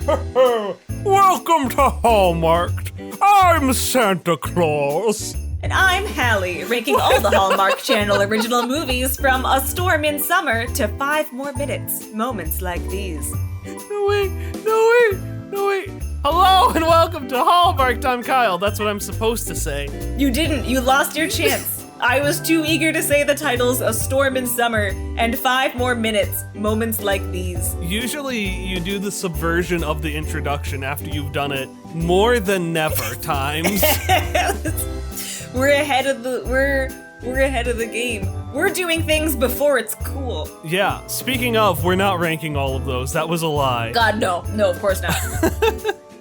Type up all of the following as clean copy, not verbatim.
Welcome to Hallmarked. I'm Santa Claus. And I'm Hallie, ranking all the Hallmark Channel original movies from A Storm in Summer to 5 More Minutes, moments like these. No wait. Hello and welcome to Hallmarked. I'm Kyle. That's what I'm supposed to say. You didn't. You lost your chance. I was too eager to say the titles A Storm in Summer and 5 More Minutes, moments like these. Usually you do the subversion of the introduction after you've done it more than never times. We're ahead of the game. We're doing things before it's cool. Yeah, speaking of, we're not ranking all of those. That was a lie. God, no. No, of course not.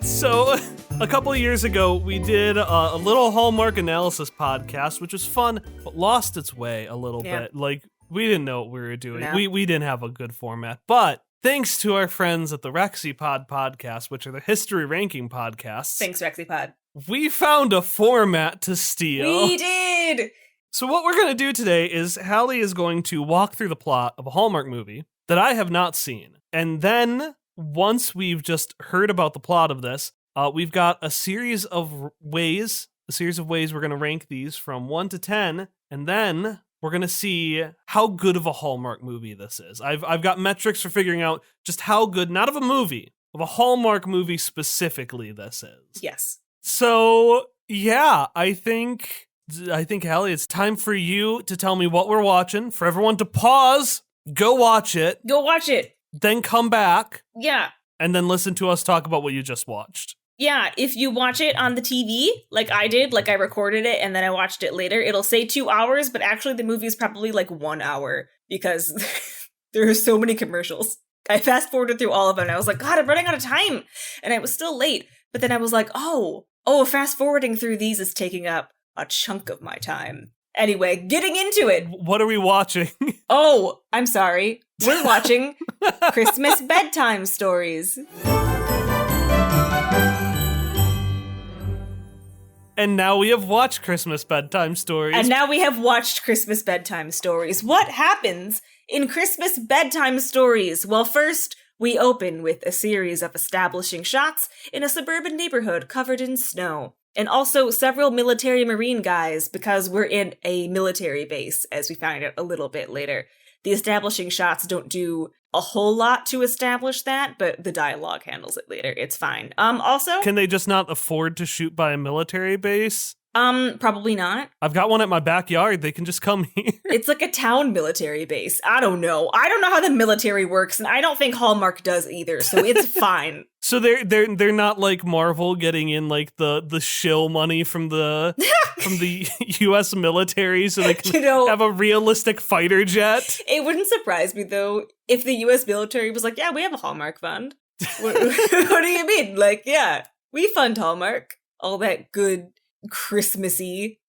So, a couple of years ago, we did a little Hallmark analysis podcast, which was fun, but lost its way a little bit. Like, we didn't know what we were doing. No. We didn't have a good format. But thanks to our friends at the RexiPod podcast, which are the history ranking podcasts. Thanks, RexiPod. We found a format to steal. We did! So what we're going to do today is Hallie is going to walk through the plot of a Hallmark movie that I have not seen. And then, once we've just heard about the plot of this, we've got a series of ways we're going to rank these from 1 to 10, and then we're going to see how good of a Hallmark movie this is. I've got metrics for figuring out just how good, not of a movie, of a Hallmark movie specifically this is. Yes. So, yeah, I think, Hallie, it's time for you to tell me what we're watching, for everyone to pause, go watch it. Go watch it. Then come back. Yeah. And then listen to us talk about what you just watched. Yeah, if you watch it on the TV, like I did, like I recorded it and then I watched it later, it'll say 2 hours, but actually the movie is probably like 1 hour because there are so many commercials. I fast forwarded through all of them and I was like, God, I'm running out of time. And I was still late. But then I was like, oh, fast forwarding through these is taking up a chunk of my time. Anyway, getting into it. What are we watching? Oh, I'm sorry. We're watching Christmas Bedtime Stories. And now we have watched Christmas Bedtime Stories. What happens in Christmas Bedtime Stories? Well, first, we open with a series of establishing shots in a suburban neighborhood covered in snow. And also several military marine guys, because we're in a military base, as we find out a little bit later. The establishing shots don't do a whole lot to establish that, but the dialogue handles it later. It's fine. Also... Can they just not afford to shoot by a military base? Probably not. I've got one at my backyard. They can just come here. It's like a town military base. I don't know. I don't know how the military works, and I don't think Hallmark does either, so it's fine. So they're not like Marvel getting in like the shill money from the U.S. military, so they can have a realistic fighter jet. It wouldn't surprise me though if the U.S. military was like, "Yeah, we have a Hallmark fund." What do you mean? Like, yeah, we fund Hallmark. All that good Christmassy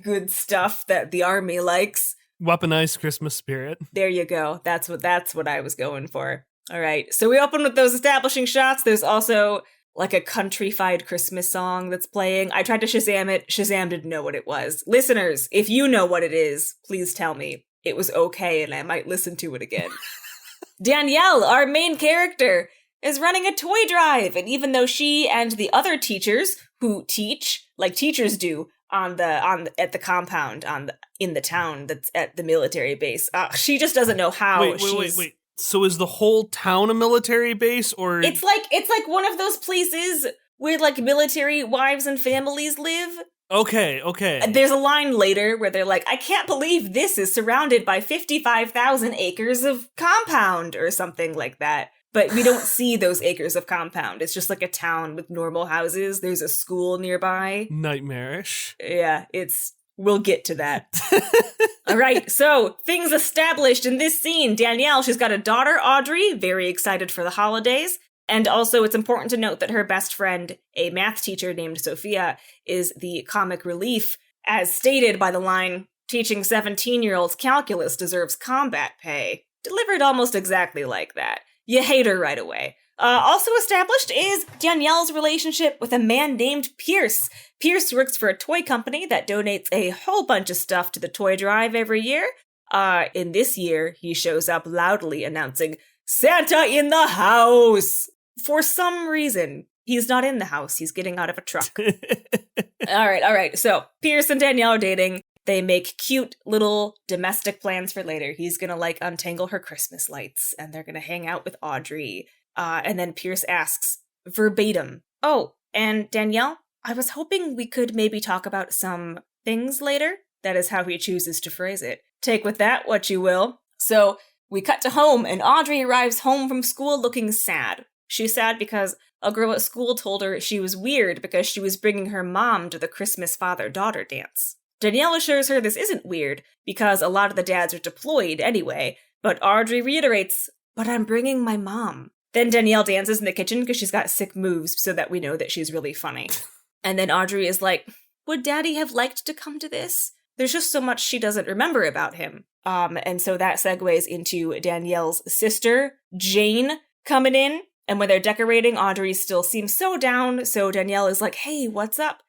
good stuff that the army likes. Weaponized Christmas spirit. There you go. That's what I was going for. All right. So we open with those establishing shots. There's also like a countrified Christmas song that's playing. I tried to Shazam it. Shazam didn't know what it was. Listeners, if you know what it is, please tell me. It was okay and I might listen to it again. Danielle, our main character, is running a toy drive, and even though she and the other teachers who teach like teachers do at the compound in the town that's at the military base, she just doesn't know how. Wait. So is the whole town a military base, or it's like one of those places where like military wives and families live? Okay. There's a line later where they're like, I can't believe this is surrounded by 55,000 acres of compound or something like that. But we don't see those acres of compound. It's just like a town with normal houses. There's a school nearby. Nightmarish. Yeah, we'll get to that. All right, so things established in this scene. Danielle, she's got a daughter, Audrey, very excited for the holidays. And also it's important to note that her best friend, a math teacher named Sophia, is the comic relief, as stated by the line, teaching 17-year-olds calculus deserves combat pay. Delivered almost exactly like that. You hate her right away. Also established is Danielle's relationship with a man named Pierce. Pierce works for a toy company that donates a whole bunch of stuff to the toy drive every year. In this year, he shows up loudly announcing, Santa in the house! For some reason, he's not in the house. He's getting out of a truck. All right. So Pierce and Danielle are dating. They make cute little domestic plans for later. He's gonna untangle her Christmas lights, and they're gonna hang out with Audrey. And then Pierce asks verbatim, "Oh, and Danielle, I was hoping we could maybe talk about some things later." That is how he chooses to phrase it. Take with that what you will. So we cut to home, and Audrey arrives home from school looking sad. She's sad because a girl at school told her she was weird because she was bringing her mom to the Christmas father-daughter dance. Danielle assures her this isn't weird because a lot of the dads are deployed anyway, but Audrey reiterates, "But I'm bringing my mom." Then Danielle dances in the kitchen because she's got sick moves so that we know that she's really funny. And then Audrey is like, "Would Daddy have liked to come to this?" There's just so much she doesn't remember about him. And so that segues into Danielle's sister, Jane, coming in. And when they're decorating, Audrey still seems so down, so Danielle is like, "Hey, what's up?"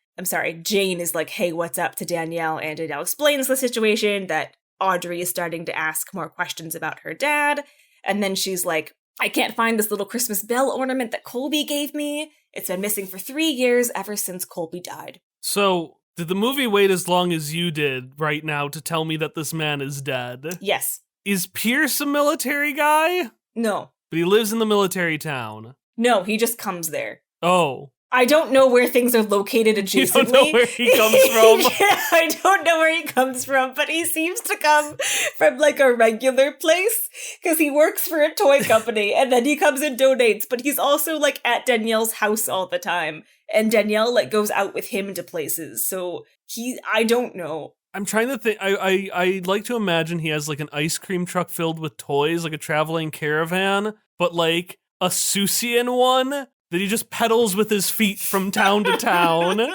Jane is like, "Hey, what's up?" to Danielle, and Danielle explains the situation, that Audrey is starting to ask more questions about her dad, and then she's like, "I can't find this little Christmas bell ornament that Colby gave me. It's been missing for 3 years, ever since Colby died." So, did the movie wait as long as you did right now to tell me that this man is dead? Yes. Is Pierce a military guy? No. But he lives in the military town. No, he just comes there. Oh. I don't know where things are located adjacently. You don't know where he comes from? Yeah, I don't know where he comes from, but he seems to come from a regular place because he works for a toy company and then he comes and donates, but he's also at Danielle's house all the time. And Danielle goes out with him to places. So I don't know. I'm trying to think. I like to imagine he has an ice cream truck filled with toys, like a traveling caravan, but a Seussian one that he just pedals with his feet from town to town.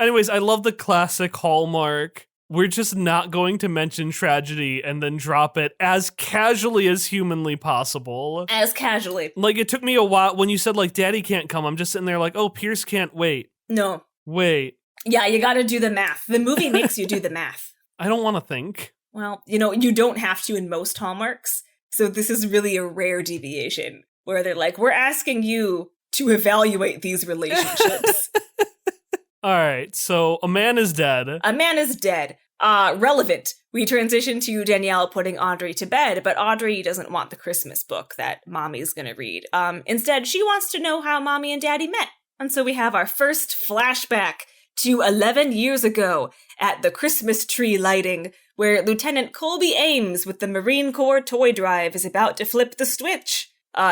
Anyways, I love the classic Hallmark. We're just not going to mention tragedy and then drop it as casually as humanly possible. As casually. It took me a while when you said Daddy can't come. I'm just sitting there oh, Pierce can't wait. No. Wait. Yeah, you gotta do the math. The movie makes you do the math. I don't want to think. Well, you don't have to in most Hallmarks. So this is really a rare deviation where they're we're asking you to evaluate these relationships. All right, so a man is dead. A man is dead. Relevant. We transition to Danielle putting Audrey to bed, but Audrey doesn't want the Christmas book that Mommy's gonna read. Instead, she wants to know how Mommy and Daddy met. And so we have our first flashback to 11 years ago at the Christmas tree lighting, where Lieutenant Colby Ames with the Marine Corps toy drive is about to flip the switch.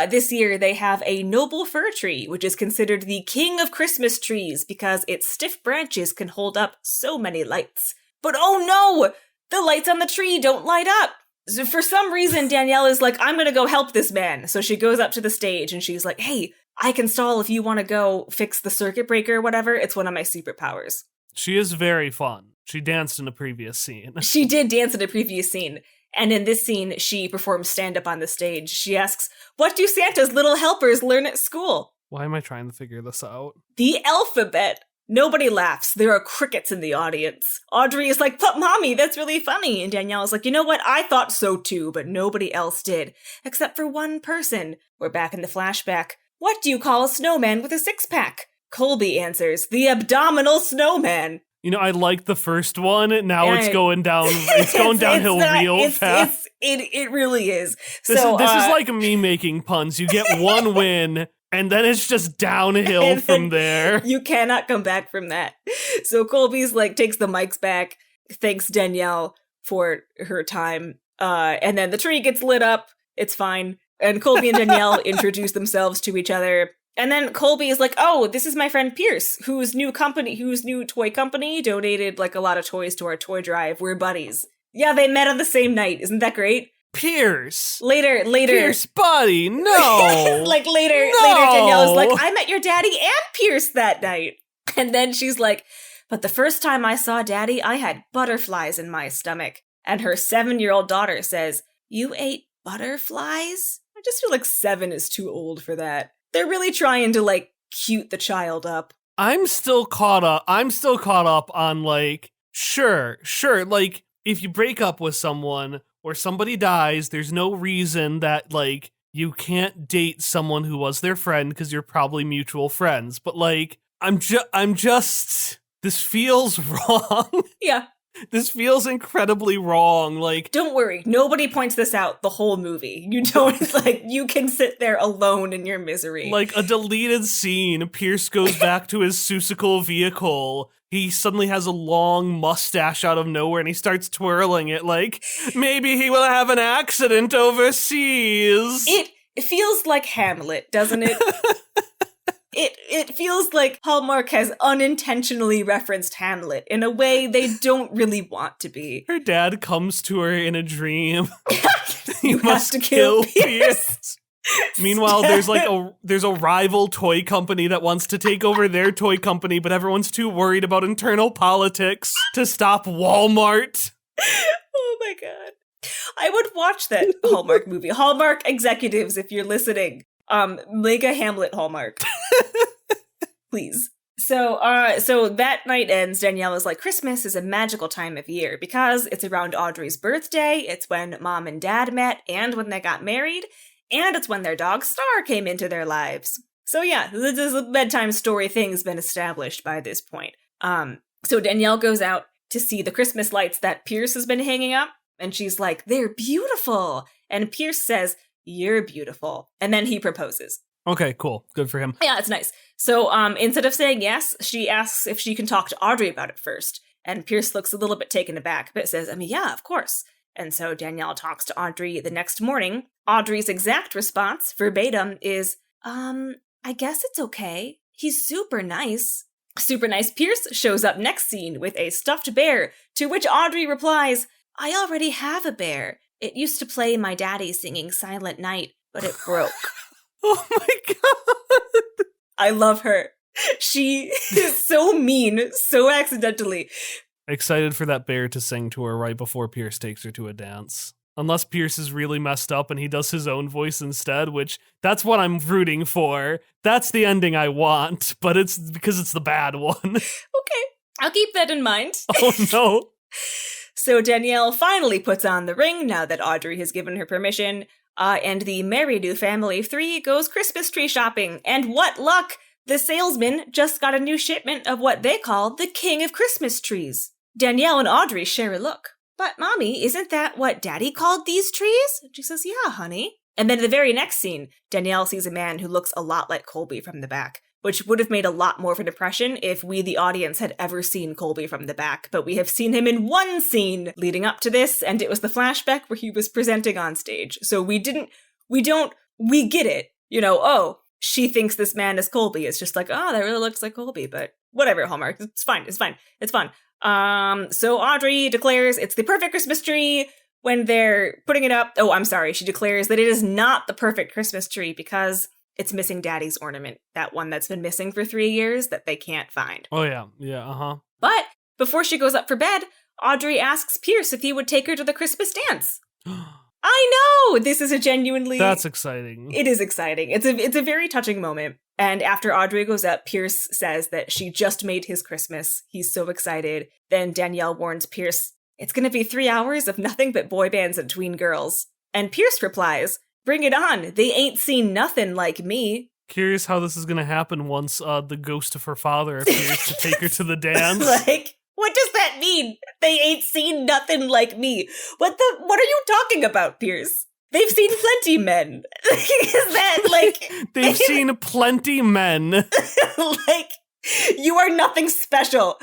This year, they have a noble fir tree, which is considered the king of Christmas trees because its stiff branches can hold up so many lights. But oh no! The lights on the tree don't light up! So for some reason, Danielle is I'm gonna go help this man. So she goes up to the stage and she's like, "Hey, I can stall if you want to go fix the circuit breaker or whatever. It's one of my superpowers." She is very fun. She danced in a previous scene. She did dance in a previous scene. And in this scene, she performs stand-up on the stage. She asks, "What do Santa's little helpers learn at school?" Why am I trying to figure this out? The alphabet. Nobody laughs. There are crickets in the audience. Audrey is like, "But Mommy, that's really funny." And Danielle is like, "You know what? I thought so too, but nobody else did. Except for one person." We're back in the flashback. "What do you call a snowman with a six-pack?" Colby answers, "The abdominal snowman." I like the first one. Now it's going down. It's going downhill real fast. It really is. This is like me making puns. You get one win, and then it's just downhill from there. You cannot come back from that. So Colby's takes the mics back, thanks Danielle for her time, and then the tree gets lit up. It's fine. And Colby and Danielle introduce themselves to each other. And then Colby is like, "Oh, this is my friend Pierce, whose new toy company donated a lot of toys to our toy drive. We're buddies." Yeah, they met on the same night. Isn't that great? Pierce. Later. Pierce, buddy, no. later, Danielle is like, "I met your daddy and Pierce that night." And then she's like, "But the first time I saw Daddy, I had butterflies in my stomach." And her 7-year-old daughter says, "You ate butterflies?" I just feel like 7 is too old for that. They're really trying to, cute the child up. I'm still caught up on, sure, if you break up with someone or somebody dies, there's no reason that, you can't date someone who was their friend because you're probably mutual friends. But like, I'm just, this feels wrong. Yeah. This feels incredibly wrong. Like, don't worry, nobody points this out the whole movie. You don't, like, you can sit there alone in your misery. Like a deleted scene, Pierce goes back to his Seussical vehicle. He suddenly has a long mustache out of nowhere and he starts twirling it like, maybe he will have an accident overseas. It feels like Hamlet, doesn't it? It feels like Hallmark has unintentionally referenced Hamlet in a way they don't really want to be. Her dad comes to her in a dream. You have to kill Pierce. Meanwhile, there's a rival toy company that wants to take over their toy company, but everyone's too worried about internal politics to stop Walmart. Oh my god. I would watch that Hallmark movie. Hallmark executives, if you're listening, make a Hamlet Hallmark. Please. So that night ends. Danielle is like, Christmas is a magical time of year because it's around Audrey's birthday, it's when Mom and Dad met, and when they got married, and it's when their dog Star came into their lives. So yeah, the bedtime story thing's been established by this point. So Danielle goes out to see the Christmas lights that Pierce has been hanging up, and she's like, they're beautiful. And Pierce says, you're beautiful. And then he proposes. Okay, cool. Good for him. Yeah, it's nice. So instead of saying yes, she asks if she can talk to Audrey about it first. And Pierce looks a little bit taken aback, but says, yeah, of course. And so Danielle talks to Audrey the next morning. Audrey's exact response, verbatim, is, I guess it's okay. He's super nice. Super nice Pierce shows up next scene with a stuffed bear, to which Audrey replies, I already have a bear. It used to play my daddy singing Silent Night, but it broke. Oh my god! I love her. She is so mean, so accidentally. Excited for that bear to sing to her right before Pierce takes her to a dance. Unless Pierce is really messed up and he does his own voice instead, which that's what I'm rooting for. That's the ending I want, but it's because it's the bad one. Okay, I'll keep that in mind. Oh no. So Danielle finally puts on the ring now that Audrey has given her permission. And the Merry New Family of 3 goes Christmas tree shopping. And what luck! The salesman just got a new shipment of what they call the King of Christmas trees. Danielle and Audrey share a look. But Mommy, isn't that what Daddy called these trees? And she says, yeah, honey. And then in the very next scene, Danielle sees a man who looks a lot like Colby from the back, which would have made a lot more of an impression if we, the audience, had ever seen Colby from the back. But we have seen him in one scene leading up to this, and it was the flashback where he was presenting on stage. So we get it. You know, oh, she thinks this man is Colby. It's just like, oh, that really looks like Colby, but whatever, Hallmark. It's fine. So Audrey declares it's the perfect Christmas tree when they're putting it up. Oh, I'm sorry. She declares that it is not the perfect Christmas tree because it's missing Daddy's ornament, that one that's been missing for 3 years that they can't find. Oh, yeah. Yeah, uh-huh. But before she goes up for bed, Audrey asks Pierce if he would take her to the Christmas dance. I know! This is a genuinely... That's exciting. It is exciting. It's a very touching moment. And after Audrey goes up, Pierce says that she just made his Christmas. He's so excited. Then Danielle warns Pierce, it's going to be 3 hours of nothing but boy bands and tween girls. And Pierce replies, bring it on. They ain't seen nothing like me. Curious how this is going to happen once the ghost of her father appears to take her to the dance. Like, what does that mean? They ain't seen nothing like me. What are you talking about, Pierce? They've seen plenty men. Is that like... They've seen plenty men. Like, you are nothing special.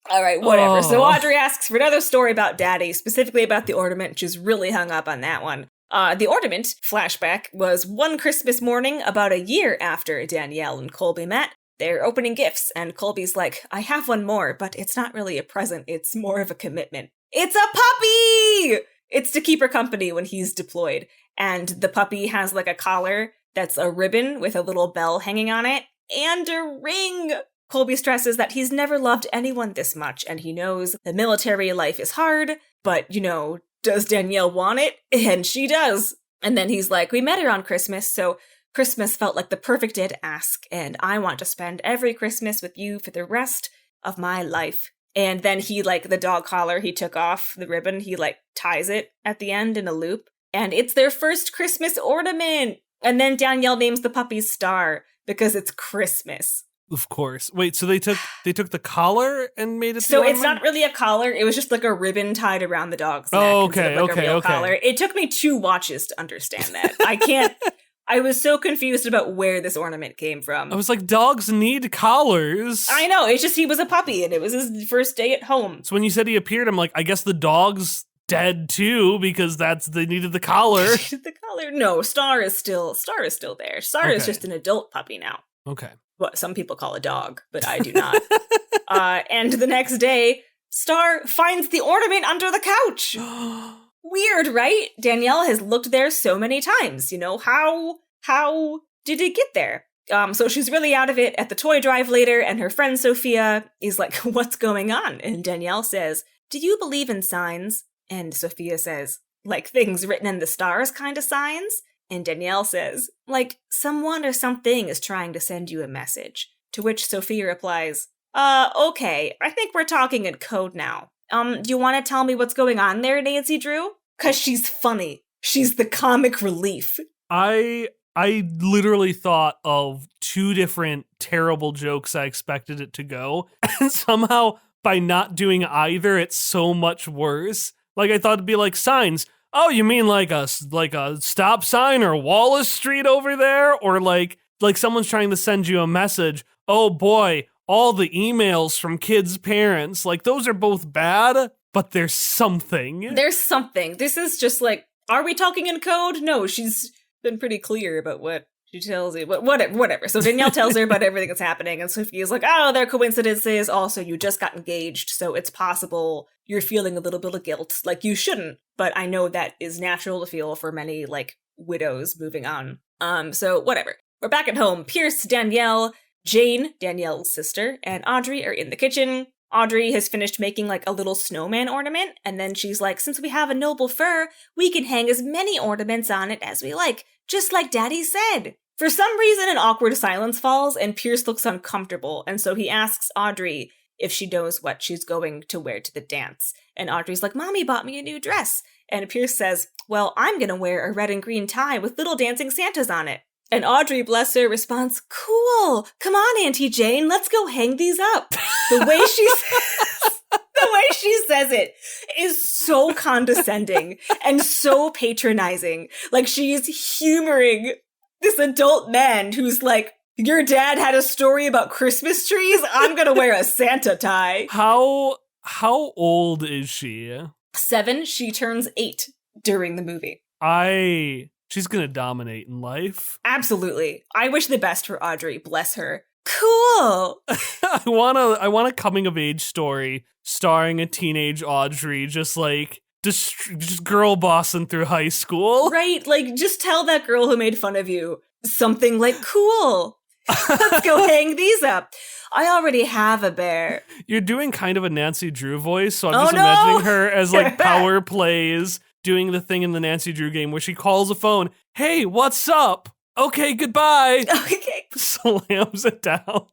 All right, whatever. So Audrey asks for another story about Daddy, specifically about the ornament. She's really hung up on that one. The ornament, flashback, was one Christmas morning about a year after Danielle and Colby met. They're opening gifts, and Colby's like, I have one more, but it's not really a present. It's more of a commitment. It's a puppy! It's to keep her company when he's deployed. And the puppy has like a collar that's a ribbon with a little bell hanging on it, and a ring! Colby stresses that he's never loved anyone this much, and he knows the military life is hard, but, you know, does Danielle want it? And she does. And then he's like, we met her on Christmas, so Christmas felt like the perfect day to ask, and I want to spend every Christmas with you for the rest of my life. And then he, like, the dog collar he took off, the ribbon, he, like, ties it at the end in a loop. And it's their first Christmas ornament! And then Danielle names the puppy Star because it's Christmas. Of course. Wait, so they took the collar and made it So the it's ornament? not really a collar. It was just like a ribbon tied around the dog's neck. Oh, instead of, like, a real collar. It took me 2 watches to understand that. I can't... I was so confused about where this ornament came from. I was like, dogs need collars. I know. It's just he was a puppy and it was his first day at home. So when you said he appeared, I'm like, I guess the dog's dead too because they needed the collar. The collar? No, Star is still there. Star is just an adult puppy now. Okay. What some people call a dog, but I do not. And the next day, Star finds the ornament under the couch. Weird, right? Danielle has looked there so many times. You know, how did it get there? So she's really out of it at the toy drive later, and her friend Sophia is like, what's going on? And Danielle says, do you believe in signs? And Sophia says, like things written in the stars kind of signs? And Danielle says, like someone or something is trying to send you a message. To which Sophia replies, okay, I think we're talking in code now. Do you want to tell me what's going on there, Nancy Drew? 'Cause she's funny. She's the comic relief. I literally thought of 2 different terrible jokes I expected it to go, and somehow by not doing either, it's so much worse. Like I thought it'd be like signs. Oh, you mean like a stop sign or Wallace Street over there, or like someone's trying to send you a message. Oh boy, all the emails from kids' parents. Like those are both bad, but there's something. There's something. This is just like, are we talking in code? No, she's been pretty clear about what she tells you. But whatever. So Danielle tells her about everything that's happening, and Sophia's like, oh, they're coincidences. Also, you just got engaged, so it's possible you're feeling a little bit of guilt. Like, you shouldn't, but I know that is natural to feel for many, like, widows moving on. So whatever. We're back at home. Pierce, Danielle, Jane, Danielle's sister, and Audrey are in the kitchen. Audrey has finished making like a little snowman ornament, and then she's like, since we have a noble fur, we can hang as many ornaments on it as we like, just like Daddy said. For some reason, an awkward silence falls, and Pierce looks uncomfortable, and so he asks Audrey if she knows what she's going to wear to the dance. And Audrey's like, Mommy bought me a new dress. And Pierce says, well, I'm gonna wear a red and green tie with little dancing Santas on it. And Audrey, bless her, responds, cool, come on, Auntie Jane, let's go hang these up. The way she says it is so condescending and so patronizing. Like she's humoring this adult man who's like, your dad had a story about Christmas trees? I'm gonna wear a Santa tie. How old is she? 7. She turns 8 during the movie. She's gonna dominate in life. Absolutely. I wish the best for Audrey. Bless her. Cool. I want a coming of age story starring a teenage Audrey, just girl bossing through high school. Right? Like, just tell that girl who made fun of you something like, cool. Let's go hang these up. I already have a bear. You're doing kind of a Nancy Drew voice, so I'm imagining her as like power plays, doing the thing in the Nancy Drew game where she calls a phone. Hey, what's up? Okay, goodbye. Okay. Slams it down.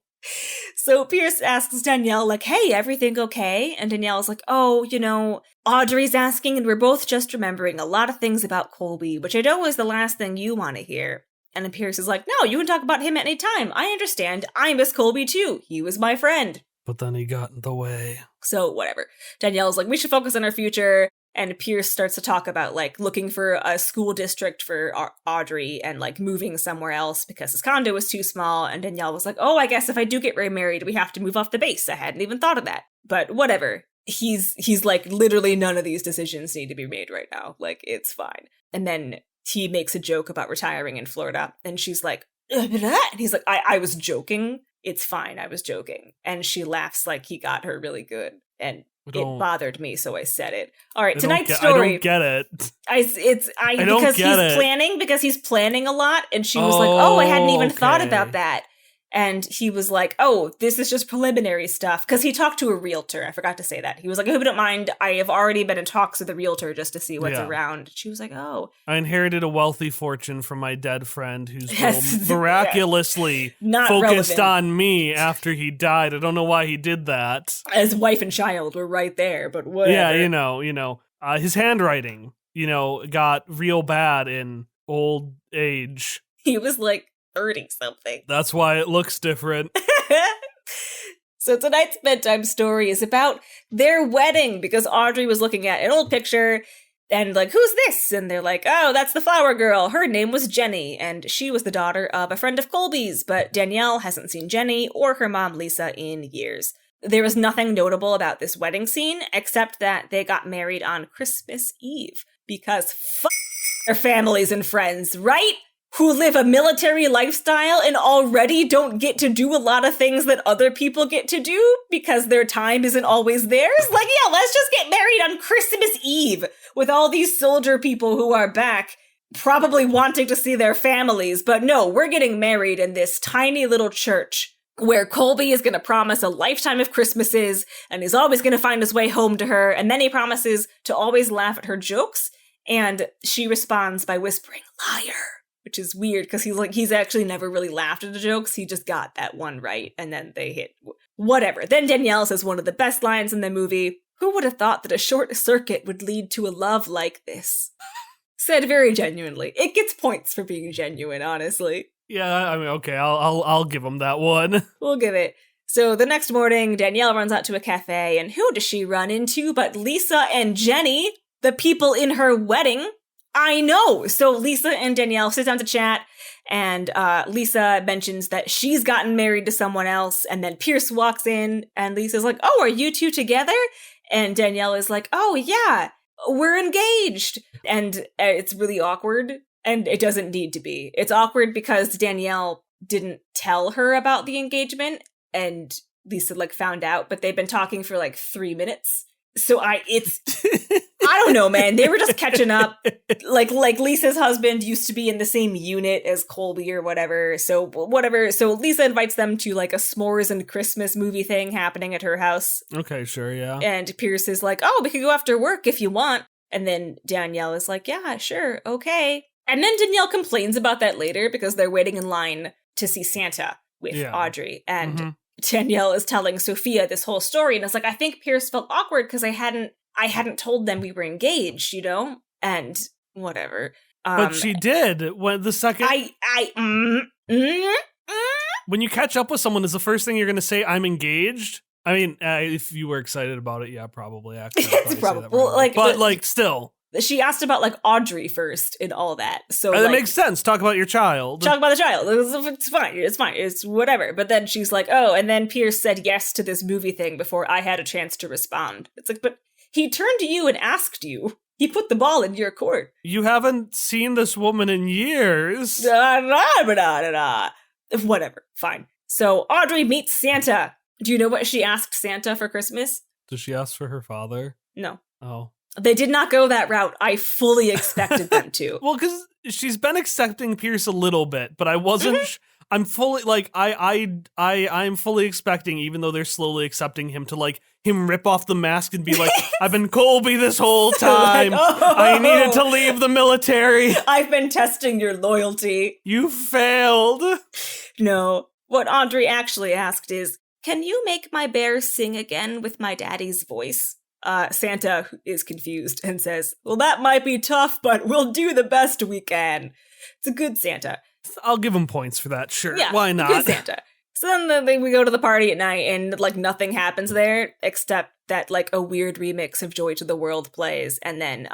So Pierce asks Danielle, like, hey, everything okay? And Danielle's like, oh, you know, Audrey's asking, and we're both just remembering a lot of things about Colby, which I know is the last thing you want to hear. And then Pierce is like, no, you can talk about him at any time. I understand. I miss Colby too. He was my friend. But then he got in the way. So whatever. Danielle's like, we should focus on our future. And Pierce starts to talk about, like, looking for a school district for Audrey and, like, moving somewhere else because his condo was too small. And Danielle was like, oh, I guess if I do get remarried, we have to move off the base. I hadn't even thought of that. But whatever. He's like, literally none of these decisions need to be made right now. Like, it's fine. And then he makes a joke about retiring in Florida. And she's like, and he's like, I was joking. It's fine. I was joking. And she laughs like he got her really good. And it bothered me, so I said it. All right, tonight's story. I don't get it. Because he's planning a lot, and she was like, "Oh, I hadn't even thought about that." And he was like, oh, this is just preliminary stuff. Because he talked to a realtor. I forgot to say that. He was like, I hope you don't mind. I have already been in talks with a realtor just to see what's around. She was like, oh. I inherited a wealthy fortune from my dead friend who's miraculously focused on me after he died. I don't know why he did that. His wife and child were right there, but whatever. Yeah, you know, his handwriting, got real bad in old age. He was like 30 something. That's why it looks different. So tonight's bedtime story is about their wedding, because Audrey was looking at an old picture and like, who's this? And they're like, oh, that's the flower girl. Her name was Jenny, and she was the daughter of a friend of Colby's, but Danielle hasn't seen Jenny or her mom Lisa in years. There was nothing notable about this wedding scene, except that they got married on Christmas Eve, because their families and friends, right? Who live a military lifestyle and already don't get to do a lot of things that other people get to do because their time isn't always theirs. Like, yeah, let's just get married on Christmas Eve with all these soldier people who are back, probably wanting to see their families. But no, we're getting married in this tiny little church where Colby is going to promise a lifetime of Christmases, and he's always going to find his way home to her. And then he promises to always laugh at her jokes. And she responds by whispering, liar. Which is weird because he's actually never really laughed at the jokes. He just got that one right, and then they hit whatever. Then Danielle says one of the best lines in the movie. Who would have thought that a short circuit would lead to a love like this? Said very genuinely. It gets points for being genuine, honestly. Yeah, I mean, okay, I'll give him that one. We'll give it. So the next morning, Danielle runs out to a cafe, and who does she run into but Lisa and Jenny, the people in her wedding? I know. So Lisa and Danielle sit down to chat, and Lisa mentions that she's gotten married to someone else, and then Pierce walks in, and Lisa's like, oh, are you two together? And Danielle is like, oh, yeah, we're engaged. And it's really awkward, and it doesn't need to be. It's awkward because Danielle didn't tell her about the engagement, and Lisa, like, found out, but they've been talking for, like, 3 minutes. So I don't know, man. They were just catching up. Like Lisa's husband used to be in the same unit as Colby or whatever. So whatever. So Lisa invites them to like a s'mores and Christmas movie thing happening at her house. Okay, sure, yeah. And Pierce is like, oh, we could go after work if you want. And then Danielle is like, yeah, sure, okay. And then Danielle complains about that later because they're waiting in line to see Santa with Audrey. And Danielle is telling Sophia this whole story, and it's like, I think Pierce felt awkward because I hadn't told them we were engaged, you know, and whatever. But she did when the second when you catch up with someone, is the first thing you're going to say, "I'm engaged"? I mean, if you were excited about it, yeah, probably. Actually, it's probably well, like, but like, still. She asked about, like, Audrey first and all that. So that makes sense. Talk about your child. Talk about the child. It's fine. It's fine. It's whatever. But then she's like, oh, and then Pierce said yes to this movie thing before I had a chance to respond. It's like, but he turned to you and asked you. He put the ball in your court. You haven't seen this woman in years. Whatever. Fine. So Audrey meets Santa. Do you know what she asked Santa for Christmas? Does she ask for her father? No. Oh. They did not go that route. I fully expected them to. Well, because she's been accepting Pierce a little bit, but I wasn't. I'm fully like I'm fully expecting, even though they're slowly accepting him, to like him rip off the mask and be like, "I've been Colby this whole time. Like, oh, I needed to leave the military. I've been testing your loyalty. You failed." No, what Audrey actually asked is, "Can you make my bear sing again with my daddy's voice?" Santa is confused and says, well, that might be tough, but we'll do the best we can. It's a good Santa. I'll give him points for that, sure. Yeah, why not? Good Santa. So then we go to the party at night, and like nothing happens there except that like a weird remix of Joy to the World plays. And then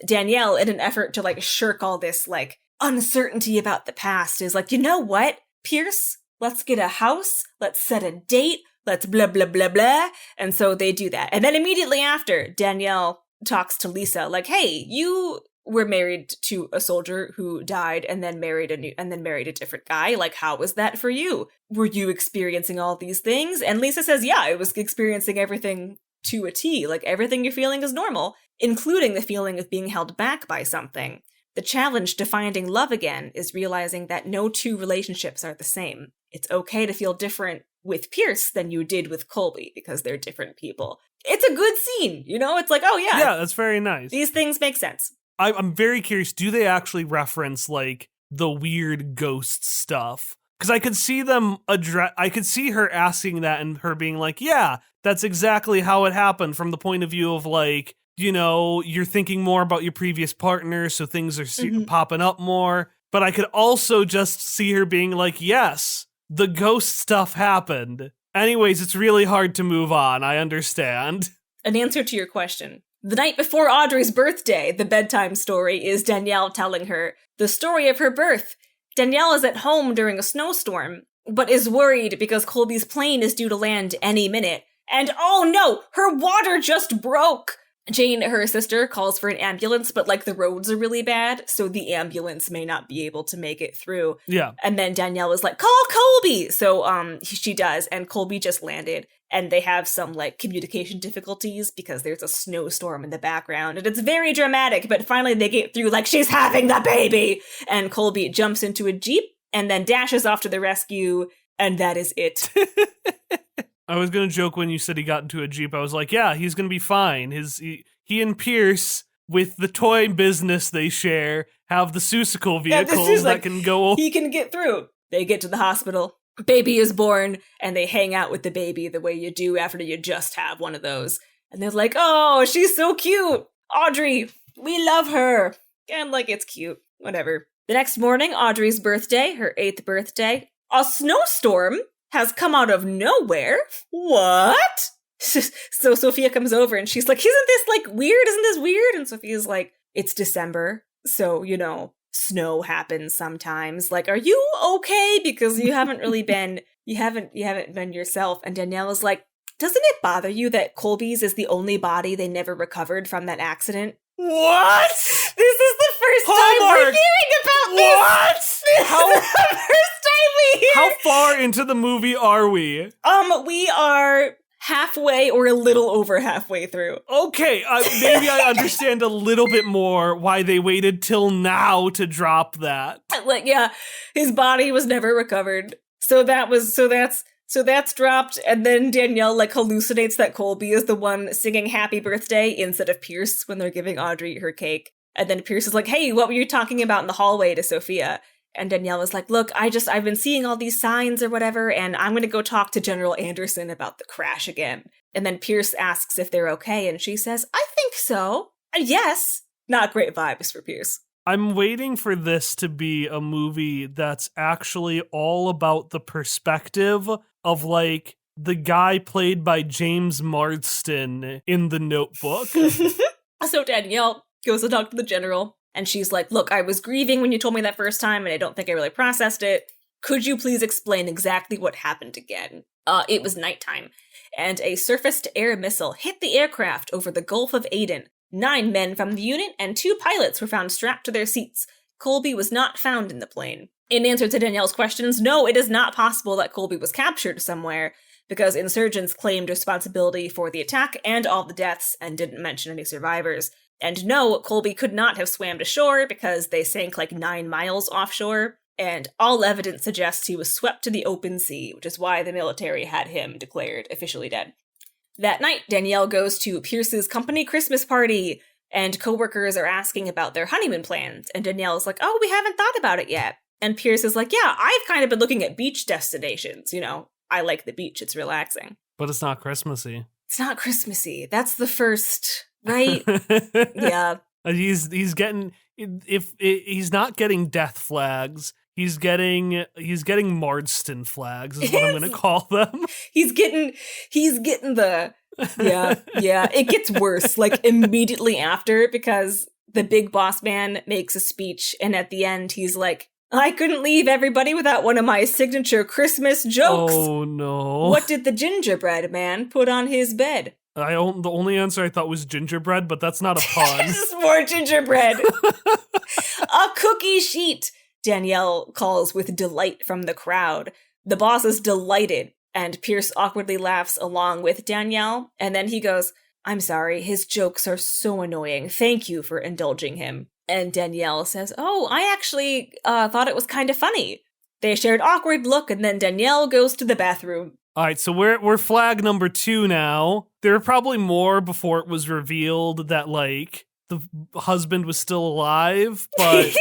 Danielle, in an effort to like shirk all this like uncertainty about the past, is like, you know what, Pierce, let's get a house, let's set a date, let's blah, blah, blah, blah. And so they do that. And then immediately after, Danielle talks to Lisa like, hey, you were married to a soldier who died and then married a different guy. Like, how was that for you? Were you experiencing all these things? And Lisa says, yeah, I was experiencing everything to a T. Like, everything you're feeling is normal, including the feeling of being held back by something. The challenge to finding love again is realizing that no two relationships are the same. It's okay to feel different with Pierce than you did with Colby because they're different people. It's a good scene, you know? It's like, oh yeah. Yeah, that's very nice. These things make sense. I'm very curious, do they actually reference, like, the weird ghost stuff? Because I could see I could see her asking that and her being like, yeah, that's exactly how it happened from the point of view of, like, you know, you're thinking more about your previous partner, so things are popping up more. but I could also just see her being like, yes, the ghost stuff happened. Anyways, it's really hard to move on. I understand. An answer to your question. The night before Audrey's birthday, the bedtime story is Danielle telling her the story of her birth. Danielle is at home during a snowstorm, but is worried because Colby's plane is due to land any minute. And oh no, her water just broke! Jane, her sister, calls for an ambulance, but the roads are really bad, so the ambulance may not be able to make it through. Yeah. And then Danielle is like, call Colby! So she does, and Colby just landed, and they have some communication difficulties because there's a snowstorm in the background, and it's very dramatic, but finally they get through she's having the baby! And Colby jumps into a Jeep, and then dashes off to the rescue, and that is it. I was going to joke when you said he got into a Jeep. I was like, yeah, he's going to be fine. He and Pierce, with the toy business they share, have the Seussical vehicles that can go... He can get through. They get to the hospital. Baby is born, and they hang out with the baby the way you do after you just have one of those. And they're like, oh, she's so cute. Audrey, we love her. And it's cute. Whatever. The next morning, Audrey's birthday, her 8th birthday, a snowstorm has come out of nowhere. What? So Sophia comes over and she's like, isn't this weird? Isn't this weird? And Sophia's like, it's December. So, snow happens sometimes. Are you okay? Because you haven't really been, you haven't been yourself. And Danielle is like, doesn't it bother you that Colby's is the only body they never recovered from that accident? What? This is the first Hallmark. time we're hearing about this. What? This is the first time we hear. How far into the movie are we? We are halfway or a little over halfway through. Okay, maybe I understand a little bit more why they waited till now to drop that. Yeah, his body was never recovered. So that's dropped, and then Danielle hallucinates that Colby is the one singing happy birthday instead of Pierce when they're giving Audrey her cake. And then Pierce is like, hey, what were you talking about in the hallway to Sophia? And Danielle was like, look, I've been seeing all these signs or whatever, and I'm going to go talk to General Anderson about the crash again. And then Pierce asks if they're okay, and she says, I think so. Yes. Not great vibes for Pierce. I'm waiting for this to be a movie that's actually all about the perspective of the guy played by James Marsden in The Notebook. So Danielle goes to talk to the general. And she's like, look, I was grieving when you told me that first time, and I don't think I really processed it. Could you please explain exactly what happened again? It was nighttime, and a surface-to-air missile hit the aircraft over the Gulf of Aden. 9 men from the unit and 2 pilots were found strapped to their seats. Colby was not found in the plane. In answer to Danielle's questions, no, it is not possible that Colby was captured somewhere, because insurgents claimed responsibility for the attack and all the deaths and didn't mention any survivors. And no, Colby could not have swam to shore because they sank 9 miles offshore, and all evidence suggests he was swept to the open sea, which is why the military had him declared officially dead. That night, Danielle goes to Pierce's company Christmas party, and coworkers are asking about their honeymoon plans, and Danielle's like, oh, we haven't thought about it yet. And Pierce is like, yeah, I've kind of been looking at beach destinations, I like the beach, it's relaxing. But it's not Christmassy. It's not Christmassy. That's the first... Right? Yeah. He's getting, if he's not getting death flags, he's getting Marsden flags is what I'm going to call them. He's getting the, yeah. It gets worse immediately after, because the big boss man makes a speech, and at the end he's like, I couldn't leave everybody without one of my signature Christmas jokes. Oh no. What did the gingerbread man put on his bed? The only answer I thought was gingerbread, but that's not a pun. Just more gingerbread. A cookie sheet, Danielle calls with delight from the crowd. The boss is delighted, and Pierce awkwardly laughs along with Danielle, and then he goes, I'm sorry, his jokes are so annoying. Thank you for indulging him. And Danielle says, oh, I actually thought it was kind of funny. They share an awkward look, and then Danielle goes to the bathroom. All right, so we're flag number 2 now. There were probably more before it was revealed that the husband was still alive, but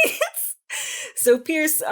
so Pierce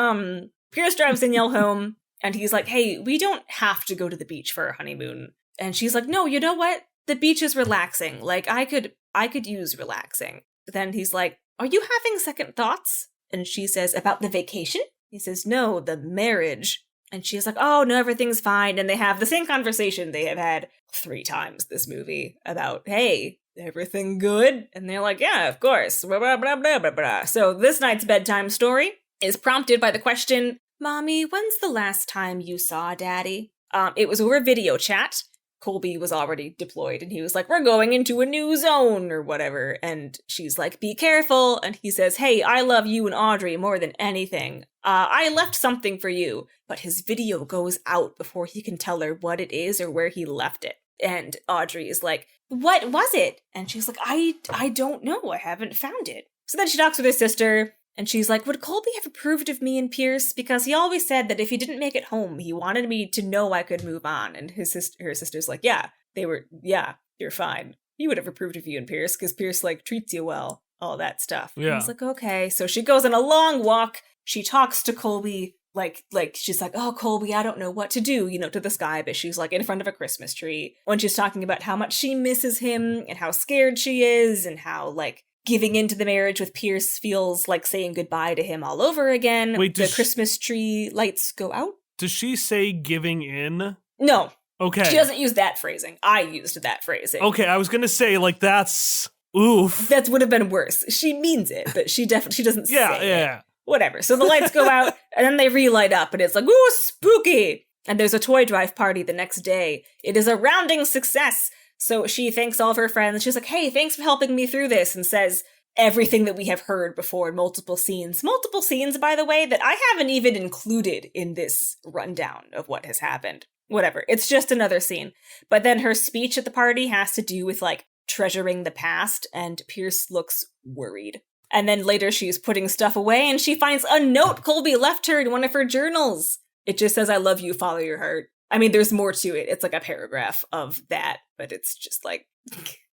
drives Danielle home, and he's like, "Hey, we don't have to go to the beach for our honeymoon." And she's like, "No, you know what? The beach is relaxing. I could use relaxing." But then he's like, "Are you having second thoughts?" And she says, about the vacation? He says, no, the marriage. And she's like, oh, no, everything's fine. And they have the same conversation they have had 3 times this movie about, hey, everything good? And they're like, yeah, of course. Blah, blah, blah, blah, blah, blah. So this night's bedtime story is prompted by the question, Mommy, when's the last time you saw Daddy? It was over video chat. Colby was already deployed, and he was like, we're going into a new zone, or whatever. And she's like, be careful. And he says, hey, I love you and Audrey more than anything. I left something for you. But his video goes out before he can tell her what it is or where he left it. And Audrey is like, what was it? And she's like, I don't know. I haven't found it. So then she talks with her sister. And she's like, would Colby have approved of me and Pierce? Because he always said that if he didn't make it home, he wanted me to know I could move on. And her sister's like, yeah, you're fine. He would have approved of you and Pierce because Pierce, like, treats you well, all that stuff. Yeah. And he's like, okay. So she goes on a long walk. She talks to Colby, like she's like, oh, Colby, I don't know what to do, to the sky. But she's like in front of a Christmas tree when she's talking about how much she misses him and how scared she is and how, like, giving into the marriage with Pierce feels like saying goodbye to him all over again. Wait, the Christmas tree lights go out? Does she say giving in? No. Okay. She doesn't use that phrasing. I used that phrasing. Okay, I was going to say, like, that's... Oof. That would have been worse. She means it, but she doesn't say it. Whatever. So the lights go out, and then they relight up, and it's like, ooh, spooky! And there's a toy drive party the next day. It is a rounding success. So she thanks all of her friends. She's like, hey, thanks for helping me through this, and says everything that we have heard before in multiple scenes. Multiple scenes, by the way, that I haven't even included in this rundown of what has happened. Whatever. It's just another scene. But then her speech at the party has to do with, like, treasuring the past, and Pierce looks worried. And then later she's putting stuff away, and she finds a note Colby left her in one of her journals. It just says, I love you, follow your heart. I mean, there's more to it. It's like a paragraph of that, but it's just like,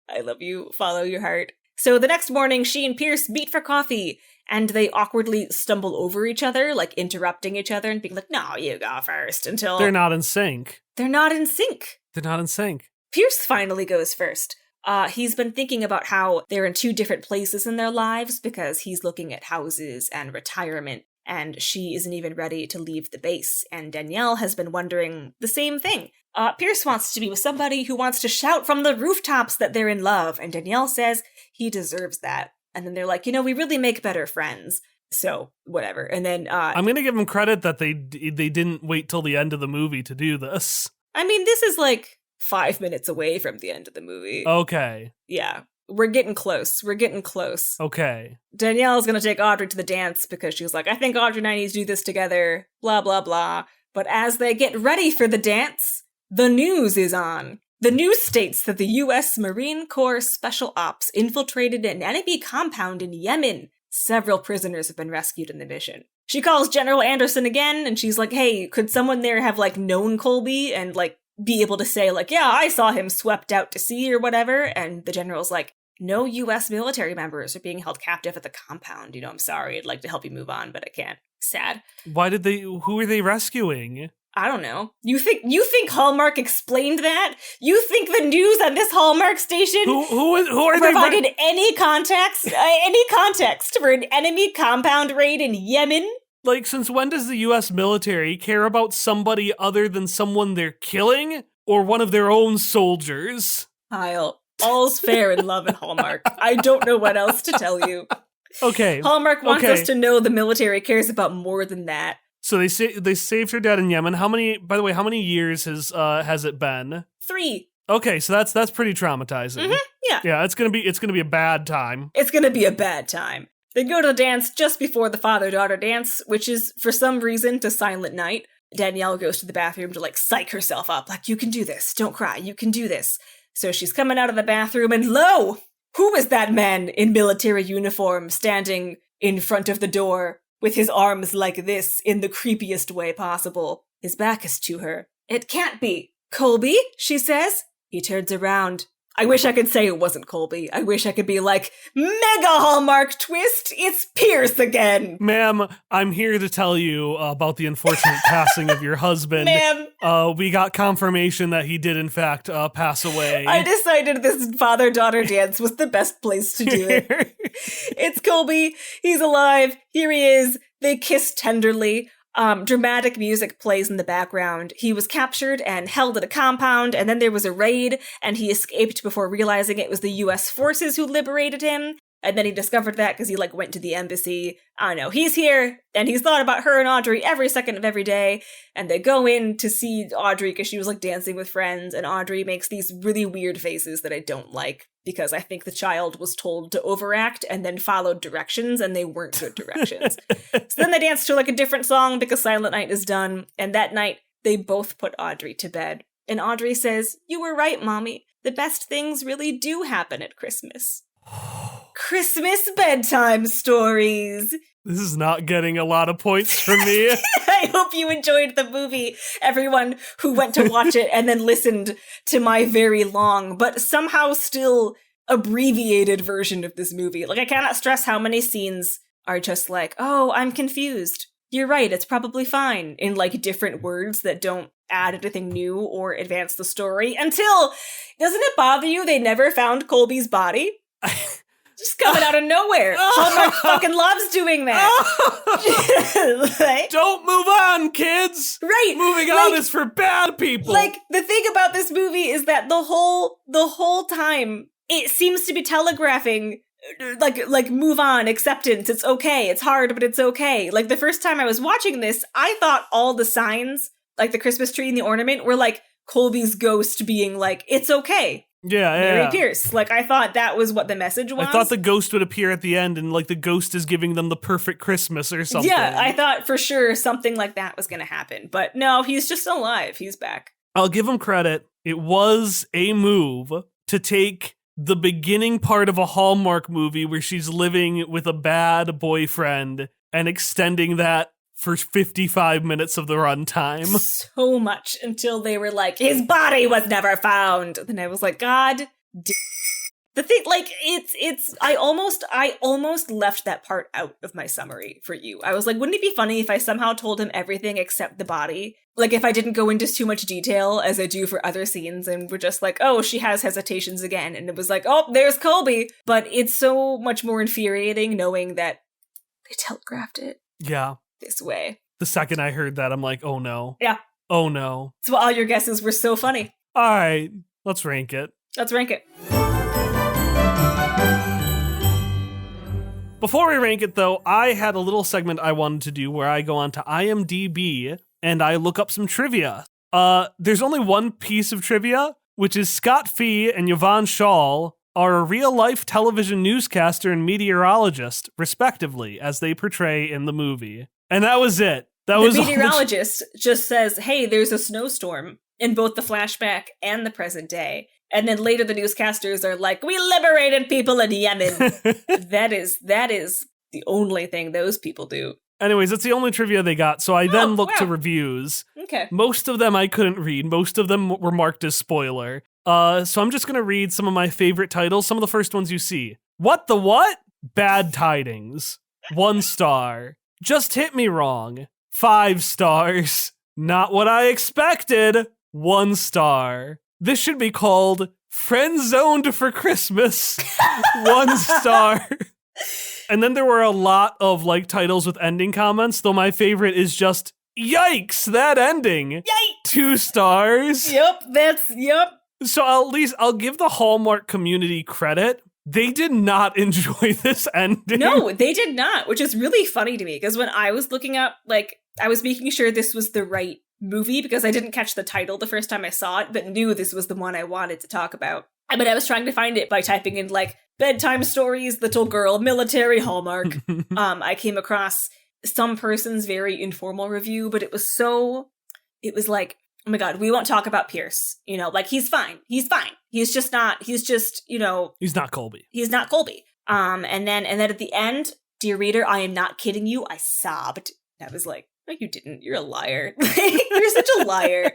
I love you, follow your heart. So the next morning, she and Pierce meet for coffee, and they awkwardly stumble over each other, like interrupting each other and being like, no, you go first, until... They're not in sync. They're not in sync. They're not in sync. Pierce finally goes first. He's been thinking about how they're in 2 different places in their lives because he's looking at houses and retirement, and she isn't even ready to leave the base. And Danielle has been wondering the same thing. Pierce wants to be with somebody who wants to shout from the rooftops that they're in love, and Danielle says he deserves that. And then they're like, we really make better friends. So, whatever. And then... I'm going to give them credit that they didn't wait till the end of the movie to do this. I mean, this is like 5 minutes away from the end of the movie. Okay. Yeah. We're getting close. Okay. Danielle's going to take Audrey to the dance because she's like, I think Audrey and I need to do this together, blah, blah, blah. But as they get ready for the dance, the news is on. The news states that the U.S. Marine Corps Special Ops infiltrated an enemy compound in Yemen. Several prisoners have been rescued in the mission. She calls General Anderson again, and she's like, hey, could someone there have, like, known Colby and, like, be able to say, like, yeah, I saw him swept out to sea or whatever? And the general's like, no U.S. military members are being held captive at the compound. I'm sorry, I'd like to help you move on, but I can't. Sad. Who are they rescuing? I don't know. You think Hallmark explained that? You think the news on this Hallmark station who are provided any context for an enemy compound raid in Yemen? Like, since when does the U.S. military care about somebody other than someone they're killing or one of their own soldiers? Kyle, all's fair in love and Hallmark. I don't know what else to tell you. Okay. Hallmark wants us to know the military cares about more than that. So they saved her dad in Yemen. How many years has it been? 3. Okay, so that's pretty traumatizing. Mm-hmm, yeah. Yeah, it's gonna be a bad time. It's gonna be a bad time. They go to the dance just before the father-daughter dance, which is, for some reason, to Silent Night. Danielle goes to the bathroom to, like, psych herself up. Like, you can do this. Don't cry. You can do this. So she's coming out of the bathroom, and lo! Who is that man in military uniform standing in front of the door with his arms like this in the creepiest way possible? His back is to her. It can't be. Colby, she says. He turns around. I wish I could say it wasn't Colby. I wish I could be like, mega Hallmark twist, it's Pierce again. Ma'am, I'm here to tell you about the unfortunate passing of your husband. Ma'am. We got confirmation that he did, in fact, pass away. I decided this father-daughter dance was the best place to do it. It's Colby. He's alive. Here he is. They kiss tenderly. Dramatic music plays in the background. He was captured and held at a compound, and then there was a raid, and he escaped before realizing it was the US forces who liberated him. And then he discovered that because he, went to the embassy. I don't know. He's here, and he's thought about her and Audrey every second of every day. And they go in to see Audrey because she was, dancing with friends, and Audrey makes these really weird faces that I don't like, because I think the child was told to overact and then followed directions, and they weren't good directions. So then they dance to, a different song because Silent Night is done, and that night, they both put Audrey to bed. And Audrey says, "You were right, Mommy. The best things really do happen at Christmas." Christmas bedtime stories. This is not getting a lot of points from me. I hope you enjoyed the movie, everyone who went to watch it and then listened to my very long, but somehow still abbreviated version of this movie. I cannot stress how many scenes are just oh, I'm confused. You're right, it's probably fine, in different words that don't add anything new or advance the story until, doesn't it bother you they never found Colby's body? Just coming out of nowhere. Hallmark fucking loves doing that. Right? Don't move on, kids. Right. Moving on is for bad people. The thing about this movie is that the whole time it seems to be telegraphing move on, acceptance, it's okay. It's hard, but it's okay. The first time I was watching this, I thought all the signs, the Christmas tree and the ornament, were Colby's ghost being it's okay. Yeah, Mary Pierce. I thought that was what the message was. I thought the ghost would appear at the end and, the ghost is giving them the perfect Christmas or something. Yeah, I thought for sure something like that was going to happen. But no, he's just alive. He's back. I'll give him credit. It was a move to take the beginning part of a Hallmark movie where she's living with a bad boyfriend and extending that for 55 minutes of the runtime. So much until they were his body was never found. Then I was God the thing, I almost left that part out of my summary for you. I was wouldn't it be funny if I somehow told him everything except the body? If I didn't go into too much detail as I do for other scenes and we're just oh, she has hesitations again. And it was oh, there's Colby. But it's so much more infuriating knowing that they telegraphed it. Yeah. This way. The second I heard that, I'm oh no. Yeah. Oh no. So all your guesses were so funny. All right, let's rank it. Let's rank it. Before we rank it, though, I had a little segment I wanted to do where I go on to IMDb and I look up some trivia. There's only one piece of trivia, which is Scott Fee and Yvonne Shaw are a real-life television newscaster and meteorologist, respectively, as they portray in the movie. And that was it. The meteorologist just says, hey, there's a snowstorm in both the flashback and the present day. And then later the newscasters are we liberated people in Yemen. That is the only thing those people do. Anyways, that's the only trivia they got. So I then looked to reviews. Okay. Most of them I couldn't read. Most of them were marked as spoiler. So I'm just going to read some of my favorite titles. Some of the first ones you see. What the what? Bad Tidings. 1 star. Just hit me wrong. 5 stars. Not what I expected. 1 star. This should be called Friend Zoned for Christmas. 1 star. And then there were a lot of titles with ending comments, though my favorite is just, yikes, that ending. Yikes. 2 stars. Yep. So I'll give the Hallmark community credit. They did not enjoy this ending. No, they did not, which is really funny to me, because when I was looking up, I was making sure this was the right movie, because I didn't catch the title the first time I saw it, but knew this was the one I wanted to talk about. But I was trying to find it by typing in, bedtime stories, little girl, military, Hallmark. I came across some person's very informal review, but it was oh my God, we won't talk about Pierce. He's fine. He's fine. He's just, He's not Colby. He's not Colby. And then at the end, dear reader, I am not kidding you. I sobbed. I was no, you didn't. You're a liar. You're such a liar.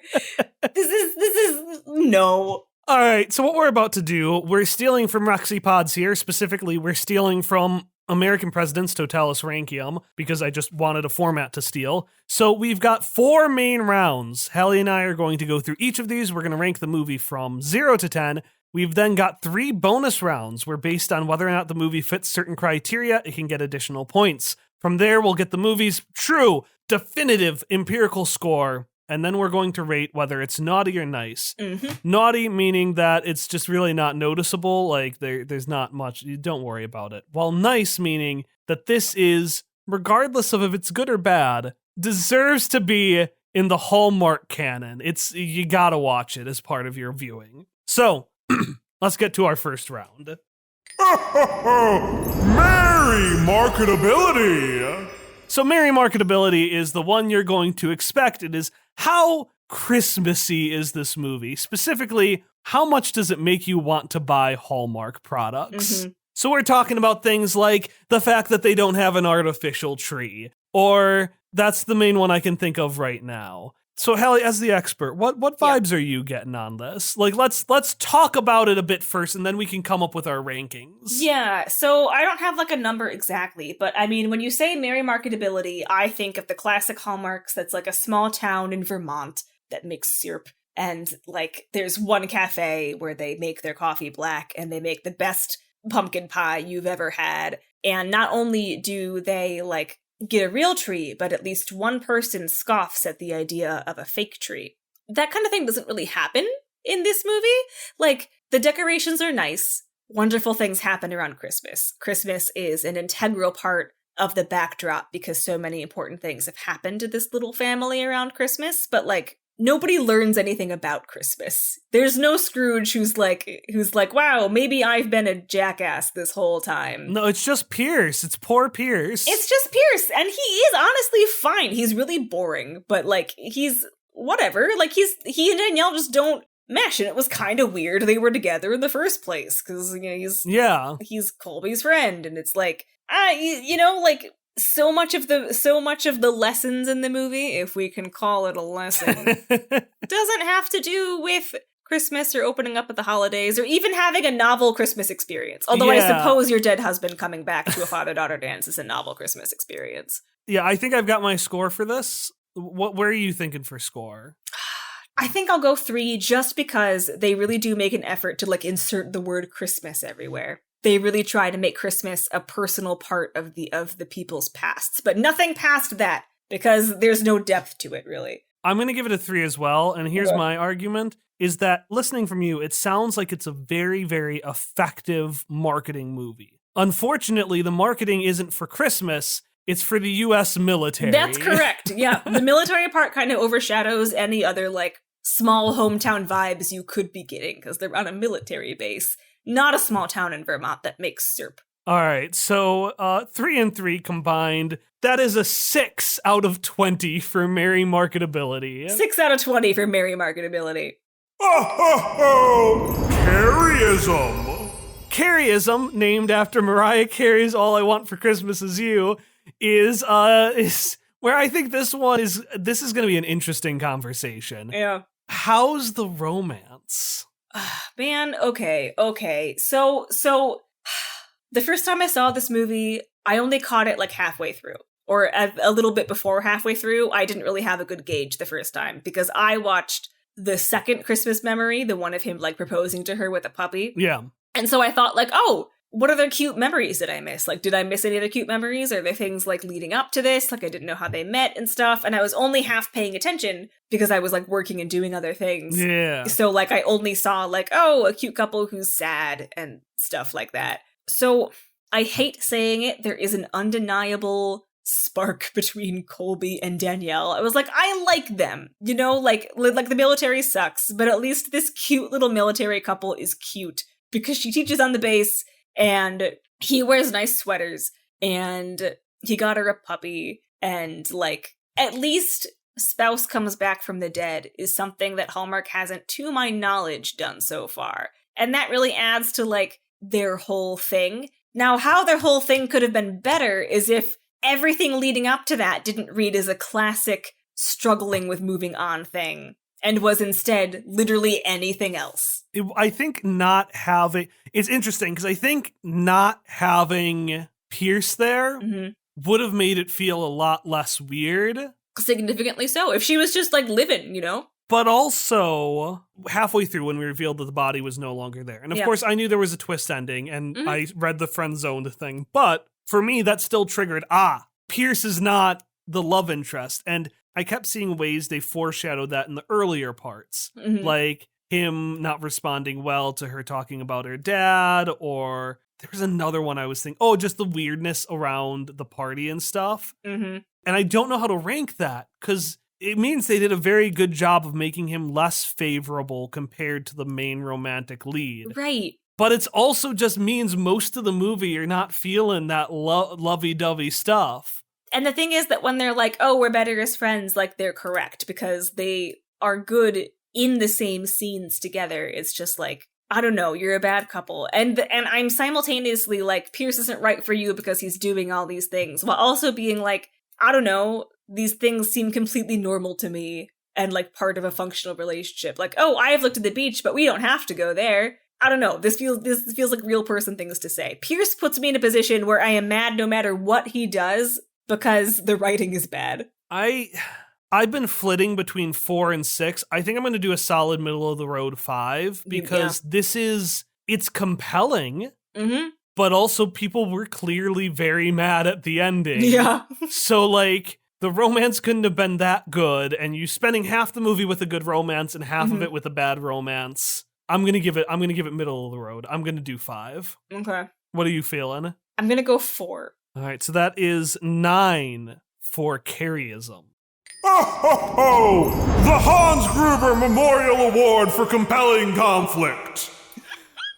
This is, no. All right, so what we're about to do, we're stealing from Rexy Pods here. Specifically, we're stealing from American President's Totalis Rankium, because I just wanted a format to steal. So we've got 4 main rounds. Hallie and I are going to go through each of these. We're going to rank the movie from 0 to 10. We've then got 3 bonus rounds where, based on whether or not the movie fits certain criteria, it can get additional points. From there, we'll get the movie's true, definitive, empirical score. And then we're going to rate whether it's naughty or nice. Mm-hmm. Naughty meaning that it's just really not noticeable, like there's not much, you don't worry about it. While nice meaning that this is, regardless of if it's good or bad, deserves to be in the Hallmark canon. You gotta watch it as part of your viewing. So, let's get to our first round. Merry marketability! So Merry Marketability is the one you're going to expect. It is how Christmassy is this movie? Specifically, how much does it make you want to buy Hallmark products? Mm-hmm. So we're talking about things like the fact that they don't have an artificial tree, or that's the main one I can think of right now. So Hallie, as the expert, what vibes are you getting on this? Like, let's talk about it a bit first, and then we can come up with our rankings. Yeah, so I don't have like a number exactly, but I mean, when you say Merry Marketability, I think of the classic Hallmarks that's like a small town in Vermont that makes syrup, and like there's one cafe where they make their coffee black, and they make the best pumpkin pie you've ever had. And not only do they like get a real tree, but at least one person scoffs at the idea of a fake tree. That kind of thing doesn't really happen in this movie. Like, the decorations are nice. Wonderful things happen around Christmas. Christmas is an integral part of the backdrop because so many important things have happened to this little family around Christmas, but like, nobody learns anything about Christmas. There's no Scrooge who's like, wow, maybe I've been a jackass this whole time. No, it's just Pierce. It's poor Pierce. It's just Pierce, and he is honestly fine. He's really boring, but like, he's whatever. Like, he and Danielle just don't mesh, and it was kind of weird they were together in the first place, because, you know, he's Colby's friend, and it's like, like, so much of the lessons in the movie, if we can call it a lesson, doesn't have to do with Christmas or opening up at the holidays or even having a novel Christmas experience. Although I suppose your dead husband coming back to a father-daughter dance is a novel Christmas experience. Yeah, I think I've got my score for this. Where are you thinking for score? I think I'll go 3 just because they really do make an effort to like insert the word Christmas everywhere. They really try to make Christmas a personal part of the people's pasts, but nothing past that because there's no depth to it, really. I'm going to give it a 3 as well, and here's my argument, is that listening from you, it sounds like it's a very, very effective marketing movie. Unfortunately, the marketing isn't for Christmas, it's for the U.S. military. That's correct, yeah. The military part kind of overshadows any other, like, small hometown vibes you could be getting, because they're on a military base. Not a small town in Vermont that makes syrup. All right, so 3 and 3 combined. That is a 6 out of 20 for Merry Marketability. 6 out of 20 for Merry Marketability. Oh, Carryism. Carryism, named after Mariah Carey's All I Want for Christmas Is You, is where I think this is going to be an interesting conversation. Yeah. How's the romance? Man, okay. So the first time I saw this movie, I only caught it like halfway through, or a little bit before halfway through. I didn't really have a good gauge the first time because I watched the second Christmas Memory, the one of him like proposing to her with a puppy. Yeah. And so I thought like, oh, what other cute memories did I miss? Like, did I miss any other cute memories? Are there things like leading up to this? Like, I didn't know how they met and stuff. And I was only half paying attention because I was like working and doing other things. Yeah. So like, I only saw like, oh, a cute couple who's sad and stuff like that. So I hate saying it. There is an undeniable spark between Colby and Danielle. I was like, I like them, you know, like the military sucks, but at least this cute little military couple is cute because she teaches on the base and he wears nice sweaters and he got her a puppy and like at least spouse comes back from the dead is something that Hallmark hasn't, to my knowledge, done so far. And that really adds to like their whole thing. Now, how their whole thing could have been better is if everything leading up to that didn't read as a classic struggling with moving on thing. and was instead literally anything else. I think not having... It's interesting, because I think not having Pierce there would have made it feel a lot less weird. Significantly so. If she was just, like, living, you know? But also, halfway through when we revealed that the body was no longer there. And of course, I knew there was a twist ending, and I read the friend zoned thing. But for me, that still triggered, Pierce is not the love interest. And I kept seeing ways they foreshadowed that in the earlier parts. Like him not responding well to her talking about her dad, or there was another one I was thinking, just the weirdness around the party and stuff. And I don't know how to rank that, because it means they did a very good job of making him less favorable compared to the main romantic lead. Right. But it's also just means most of the movie you're not feeling that lovey-dovey stuff. And the thing is that when they're like, we're better as friends, like, they're correct, because they are good in the same scenes together. It's just like, I don't know, you're a bad couple. And I'm simultaneously like, Pierce isn't right for you because he's doing all these things, while also being like, I don't know, these things seem completely normal to me and like part of a functional relationship. Like, I have looked at the beach, but we don't have to go there. I don't know. This feels like real person things to say. Pierce puts me in a position where I am mad no matter what he does because the writing is bad. I've been flitting between 4 and 6. I think I'm going to do a solid middle of the road 5 because it's compelling. But also people were clearly very mad at the ending. Yeah. So like the romance couldn't have been that good, and you spending half the movie with a good romance and half of it with a bad romance. I'm gonna give it middle of the road. I'm gonna do 5. Okay. What are you feeling? I'm gonna go 4. All right, so that is 9 for Carrieism. Oh, the Hans Gruber Memorial Award for Compelling Conflict.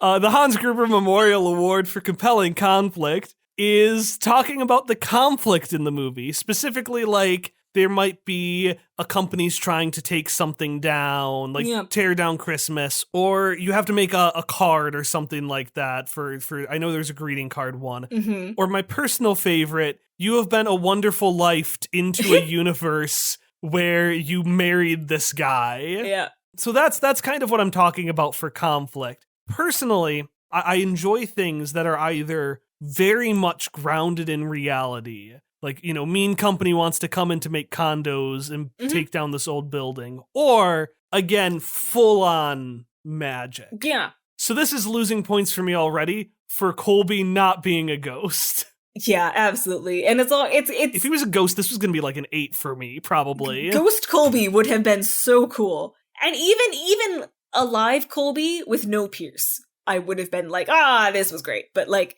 The Hans Gruber Memorial Award for Compelling Conflict is talking about the conflict in the movie. Specifically, like, there might be a company's trying to take something down, like tear down Christmas, or you have to make a card or something like that for I know there's a greeting card one. Or my personal favorite, you have been a wonderful life into a universe where you married this guy. Yeah. So that's kind of what I'm talking about for conflict. Personally, I enjoy things that are either very much grounded in reality. Like, mean company wants to come in to make condos and take down this old building. Or, again, full-on magic. Yeah. So this is losing points for me already for Colby not being a ghost. Yeah, absolutely. And it's if he was a ghost, this was going to be like an 8 for me, probably. Ghost Colby would have been so cool. And even alive Colby with no Pierce, I would have been like, this was great. But like,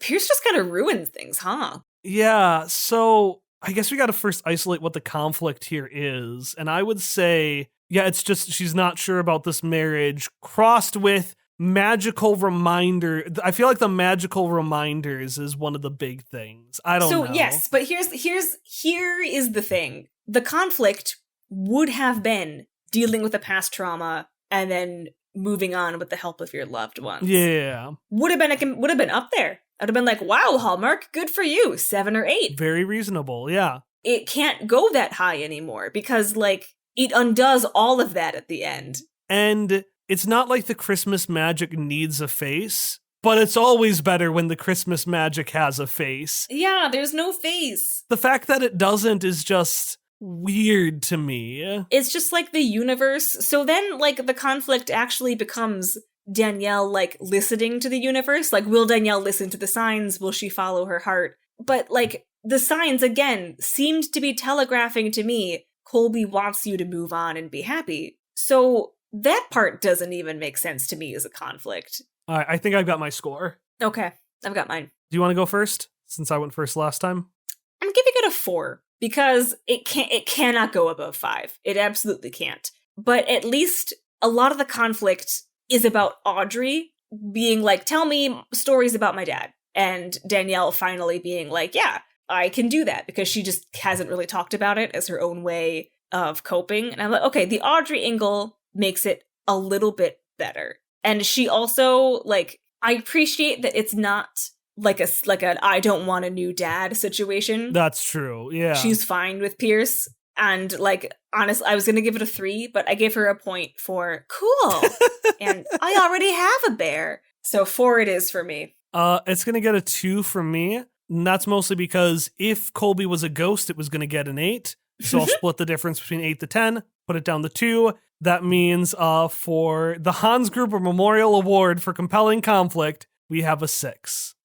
Pierce just kind of ruins things, huh? Yeah, so I guess we got to first isolate what the conflict here is. And I would say, it's just she's not sure about this marriage, crossed with magical reminder. I feel like the magical reminders is one of the big things. I don't know. So yes, but here is the thing. The conflict would have been dealing with a past trauma and then moving on with the help of your loved ones. Yeah. Would have been up there. I'd have been like, wow, Hallmark, good for you. 7 or 8. Very reasonable, yeah. It can't go that high anymore because, like, it undoes all of that at the end. And it's not like the Christmas magic needs a face, but it's always better when the Christmas magic has a face. Yeah, there's no face. The fact that it doesn't is just weird to me. It's just like the universe. So then, like, the conflict actually becomes Danielle, like, listening to the universe. Like, will Danielle listen to the signs? Will she follow her heart? But, like, the signs, again, seemed to be telegraphing to me, Colby wants you to move on and be happy. So that part doesn't even make sense to me as a conflict. All right, I think I've got my score. Okay, I've got mine. Do you want to go first, since I went first last time? I'm giving it a 4, because it cannot go above 5. It absolutely can't. But at least a lot of the conflict is about Audrey being like, tell me stories about my dad. And Danielle finally being like, yeah, I can do that, because she just hasn't really talked about it as her own way of coping. And I'm like, okay, the Audrey angle makes it a little bit better. And she also, like, I appreciate that it's not like an I don't want a new dad situation. That's true, yeah. She's fine with Pierce. And like, honestly, I was going to give it a 3, but I gave her a point for cool. And I already have a bear. So 4 it is for me. It's going to get a 2 from me. And that's mostly because if Colby was a ghost, it was going to get an 8. So I'll split the difference between 8 to 10, put it down to 2. That means for the Hans Gruber Memorial Award for Compelling Conflict, we have a 6.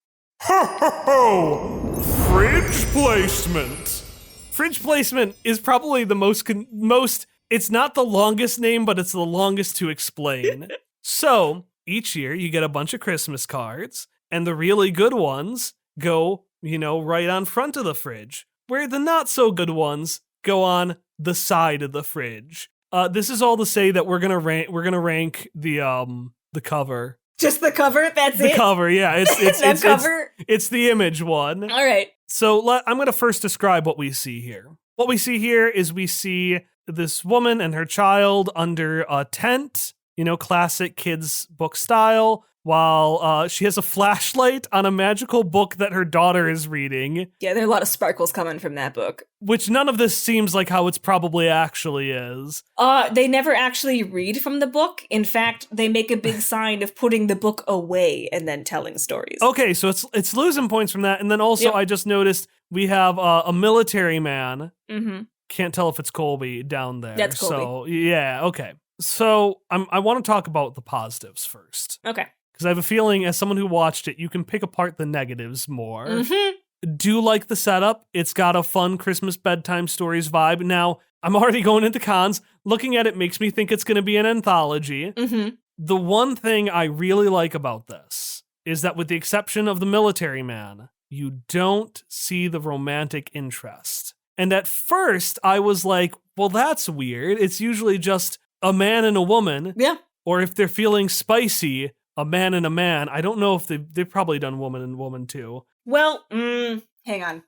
Ho ho ho! Fridge placement. Fridge placement is probably the most, it's not the longest name, but it's the longest to explain. So, each year you get a bunch of Christmas cards, and the really good ones go, right on front of the fridge, where the not so good ones go on the side of the fridge. This is all to say that we're gonna rank the cover. Just the cover? That's it? The cover, yeah. It's cover? It's the image one. All right. So I'm going to first describe what we see here. What we see here is we see this woman and her child under a tent, classic kids book style, while she has a flashlight on a magical book that her daughter is reading. Yeah, there are a lot of sparkles coming from that book. Which none of this seems like how it's probably actually is. They never actually read from the book. In fact, they make a big sign of putting the book away and then telling stories. Okay, so it's losing points from that. And then also I just noticed we have a military man. Mm-hmm. Can't tell if it's Colby down there. That's Colby. So, yeah, okay. So I want to talk about the positives first. Okay. Because I have a feeling, as someone who watched it, you can pick apart the negatives more. Mm-hmm. Do like the setup. It's got a fun Christmas bedtime stories vibe. Now, I'm already going into cons. Looking at it makes me think it's going to be an anthology. Mm-hmm. The one thing I really like about this is that with the exception of the military man, you don't see the romantic interest. And at first, I was like, well, that's weird. It's usually just a man and a woman. Yeah. Or if they're feeling spicy, a man and a man. I don't know if they've probably done woman and woman too. Well, hang on.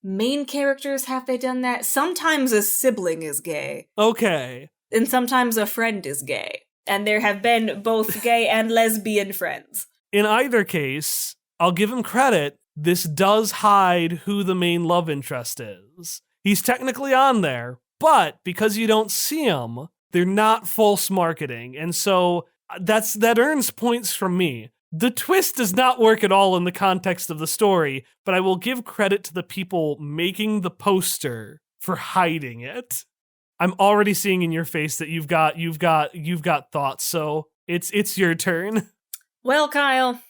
Main characters, have they done that? Sometimes a sibling is gay. Okay. And sometimes a friend is gay. And there have been both gay and lesbian friends. In either case, I'll give him credit. This does hide who the main love interest is. He's technically on there, but because you don't see him, they're not false marketing. And so that earns points from me. The twist does not work at all in the context of the story, but I will give credit to the people making the poster for hiding it. I'm already seeing in your face that you've got thoughts, so it's your turn. Well, Kyle,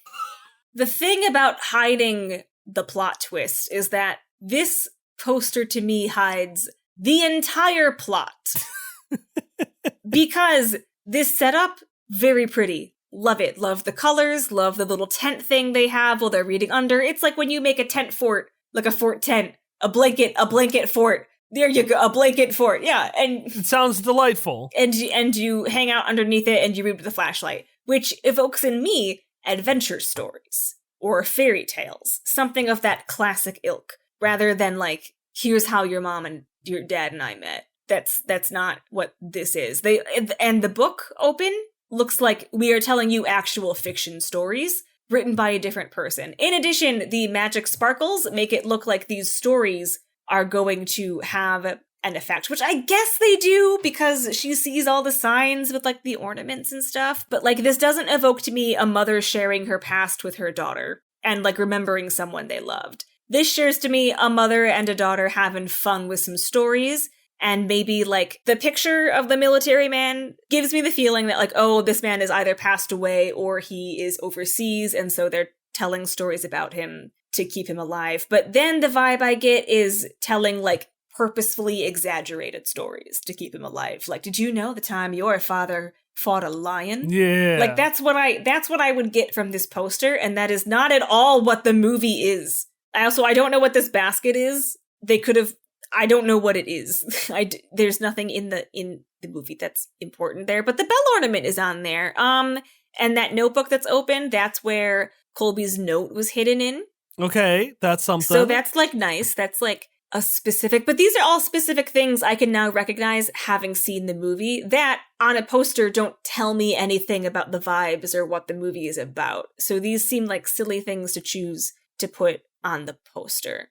the thing about hiding the plot twist is that this poster to me hides the entire plot. Because this setup, very pretty. Love it. Love the colors. Love the little tent thing they have while they're reading under. It's like when you make a tent fort, like a fort tent, a blanket fort. There you go, a blanket fort. Yeah, and it sounds delightful. And you hang out underneath it and you read with a flashlight, which evokes in me adventure stories or fairy tales, something of that classic ilk, rather than like, here's how your mom and your dad and I met. That's not what this is. And the book open looks like we are telling you actual fiction stories written by a different person. In addition, the magic sparkles make it look like these stories are going to have an effect, which I guess they do because she sees all the signs with like the ornaments and stuff. But like this doesn't evoke to me a mother sharing her past with her daughter and like remembering someone they loved. This shares to me a mother and a daughter having fun with some stories. And maybe, like, the picture of the military man gives me the feeling that, like, oh, this man is either passed away or he is overseas, and so they're telling stories about him to keep him alive. But then the vibe I get is telling, like, purposefully exaggerated stories to keep him alive. Like, did you know the time your father fought a lion? Yeah. Like, that's what I would get from this poster, and that is not at all what the movie is. I don't know what this basket is. They could have... I don't know what it is. There's nothing in the movie that's important there, but the bell ornament is on there. And that notebook that's open, that's where Colby's note was hidden in. Okay, that's something. So that's like nice. That's like a specific, but these are all specific things I can now recognize having seen the movie that on a poster don't tell me anything about the vibes or what the movie is about. So these seem like silly things to choose to put on the poster.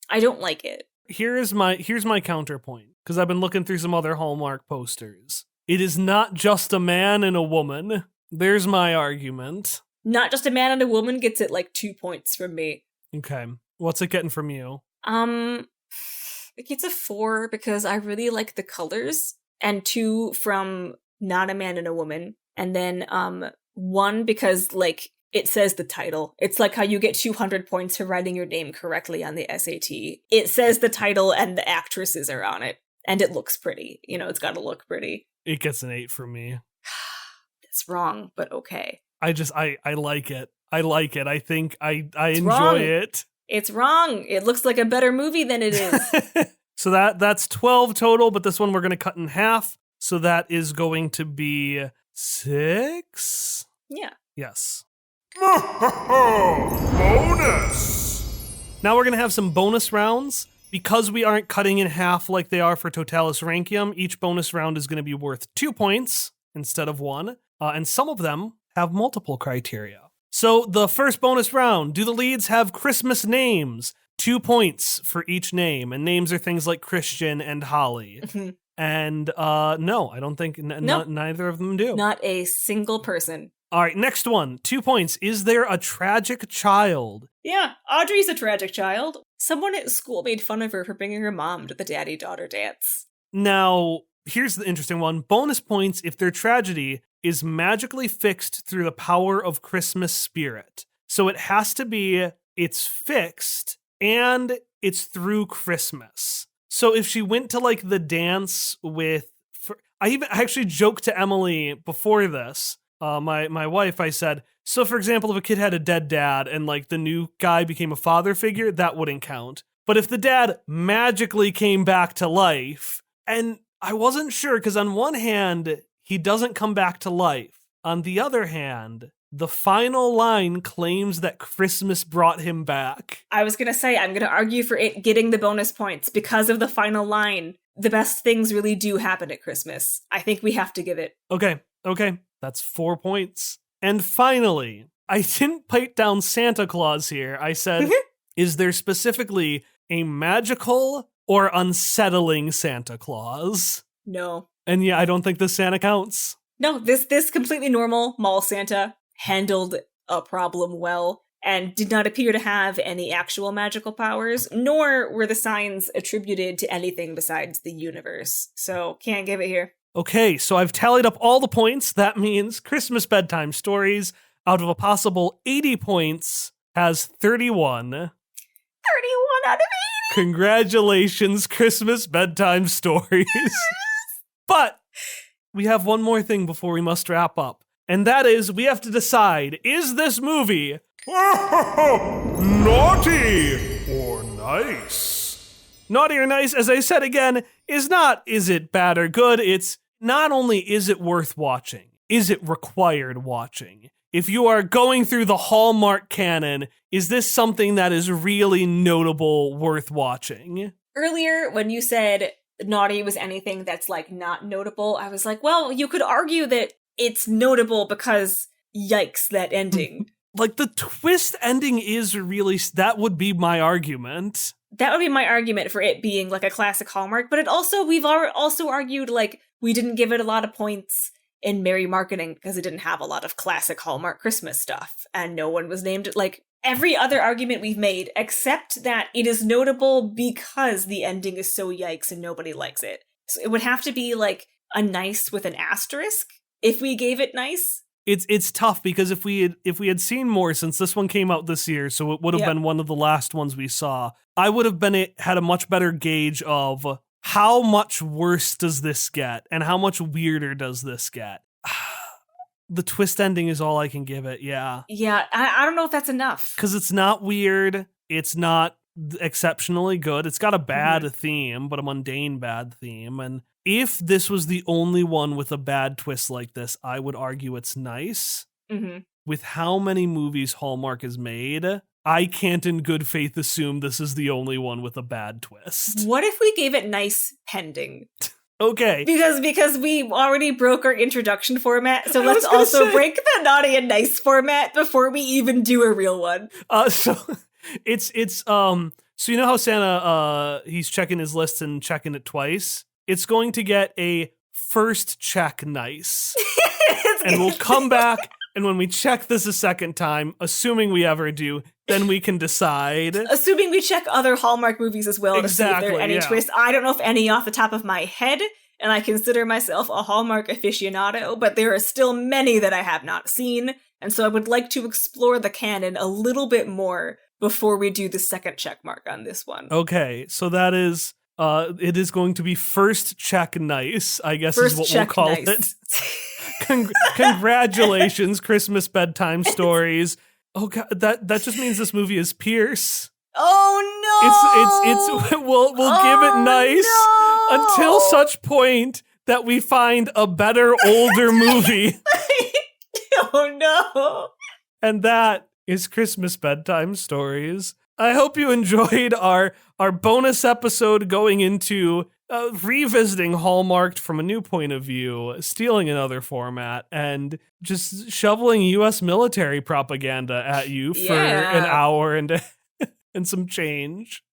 I don't like it. Here's my counterpoint, because I've been looking through some other Hallmark posters. It is not just a man and a woman. There's my argument. Not just a man and a woman gets it like 2 points from me. Okay. What's it getting from you? It gets a 4 because I really like the colors, and 2 from not a man and a woman, and then 1 because like it says the title. It's like how you get 200 points for writing your name correctly on the SAT. It says the title and the actresses are on it, and it looks pretty. You know, it's got to look pretty. It gets an 8 from me. That's wrong, but okay. I like it. I like it. I think I enjoy wrong. it. It's wrong. It looks like a better movie than it is. So that's 12 total, but this one we're going to cut in half. So that is going to be 6? Yeah. Yes. Bonus! Now we're going to have some bonus rounds. Because we aren't cutting in half like they are for Totalis Rankium, each bonus round is going to be worth 2 points instead of 1. And some of them have multiple criteria. So the first bonus round, do the leads have Christmas names? 2 points for each name. And names are things like Christian and Holly. And no, I don't think neither of them do. Not a single person. All right, next one. 2 points. Is there a tragic child? Yeah, Audrey's a tragic child. Someone at school made fun of her for bringing her mom to the daddy-daughter dance. Now, here's the interesting one. Bonus points if their tragedy is magically fixed through the power of Christmas spirit. So it has to be, it's fixed, and it's through Christmas. So if she went to like the dance with, I actually joked to Emily before this, my wife, I said, so for example, if a kid had a dead dad and like the new guy became a father figure, that wouldn't count. But if the dad magically came back to life, and I wasn't sure because on one hand, he doesn't come back to life. On the other hand, the final line claims that Christmas brought him back. I was going to say, I'm going to argue for it getting the bonus points because of the final line. The best things really do happen at Christmas. I think we have to give it. Okay. That's 4 points. And finally, I didn't pipe down Santa Claus here. I said, is there specifically a magical or unsettling Santa Claus? No. And yeah, I don't think this Santa counts. No, this completely normal mall Santa handled a problem well and did not appear to have any actual magical powers, nor were the signs attributed to anything besides the universe. So can't give it here. Okay, so I've tallied up all the points. That means Christmas Bedtime Stories, out of a possible 80 points, has 31. 31 out of 80! Congratulations, Christmas Bedtime Stories. But we have one more thing before we must wrap up. And that is, we have to decide, is this movie naughty or nice? Naughty or nice, as I said again, is not, is it bad or good? It's not only is it worth watching, is it required watching? If you are going through the Hallmark canon, is this something that is really notable, worth watching? Earlier, when you said naughty was anything that's like not notable, I was like, well, you could argue that it's notable because yikes, that ending. Like the twist ending is really, that would be my argument. That would be my argument for it being like a classic Hallmark, but we've also argued like we didn't give it a lot of points in Merry Marketing because it didn't have a lot of classic Hallmark Christmas stuff, and no one was named like every other argument we've made, except that it is notable because the ending is so yikes and nobody likes it. So it would have to be like a nice with an asterisk if we gave it nice. It's tough because if we had seen more, since this one came out this year, so it would have been one of the last ones we saw, I would have had a much better gauge of how much worse does this get and how much weirder does this get. The twist ending is all I can give it, yeah. Yeah, I don't know if that's enough. Because it's not weird, it's not exceptionally good, it's got a bad theme, but a mundane bad theme, and if this was the only one with a bad twist like this, I would argue it's nice. Mm-hmm. With how many movies Hallmark has made, I can't in good faith assume this is the only one with a bad twist. What if we gave it nice pending? Okay. Because we already broke our introduction format, so let's also break the naughty and nice format before we even do a real one. So So you know how Santa, he's checking his list and checking it twice? It's going to get a first check nice. And we'll come back, and when we check this a second time, assuming we ever do, then we can decide. Assuming we check other Hallmark movies as well to see if there are any twists. I don't know if any off the top of my head, and I consider myself a Hallmark aficionado, but there are still many that I have not seen, and so I would like to explore the canon a little bit more before we do the second check mark on this one. Okay, so that is, it is going to be first check nice, I guess First is what check we'll call nice. it. Congratulations, Christmas bedtime stories. Oh god, that just means this movie is Pierce. Oh no! It's we'll give it nice until such point that we find a better older movie. Oh no! And that is Christmas bedtime stories. I hope you enjoyed our bonus episode going into revisiting Hallmarked from a new point of view, stealing another format, and just shoveling U.S. military propaganda at you for an hour and some change.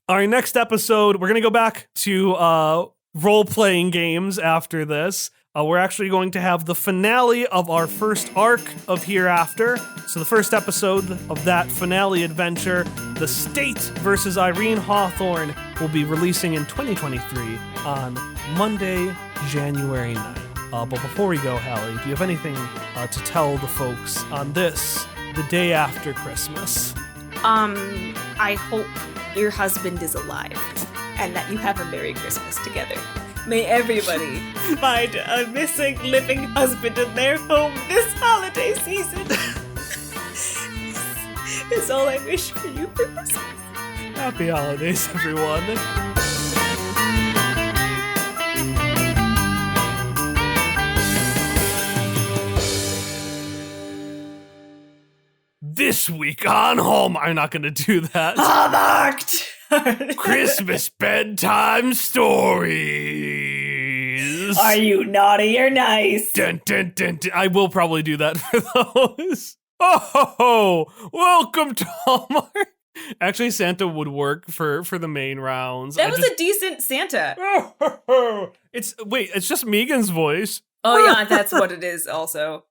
Our next episode, we're going to go back to role-playing games after this. We're actually going to have the finale of our first arc of Hereafter. So the first episode of that finale adventure, The State versus Irene Hawthorne, will be releasing in 2023 on Monday, January 9th. But before we go, Hallie, do you have anything to tell the folks on this, the day after Christmas? I hope your husband is alive and that you have a Merry Christmas together. May everybody find a missing living husband in their home this holiday season. It's all I wish for you for Christmas. Happy holidays, everyone. This week on Hallmark, I'm not going to do that. Hallmarked! Christmas bedtime stories. Are you naughty or nice? Dun, dun, dun, dun. I will probably do that for those. Oh, welcome to Hallmark. Actually, Santa would work for the main rounds. That was a decent Santa. It's just Megan's voice. Oh yeah, that's what it is also.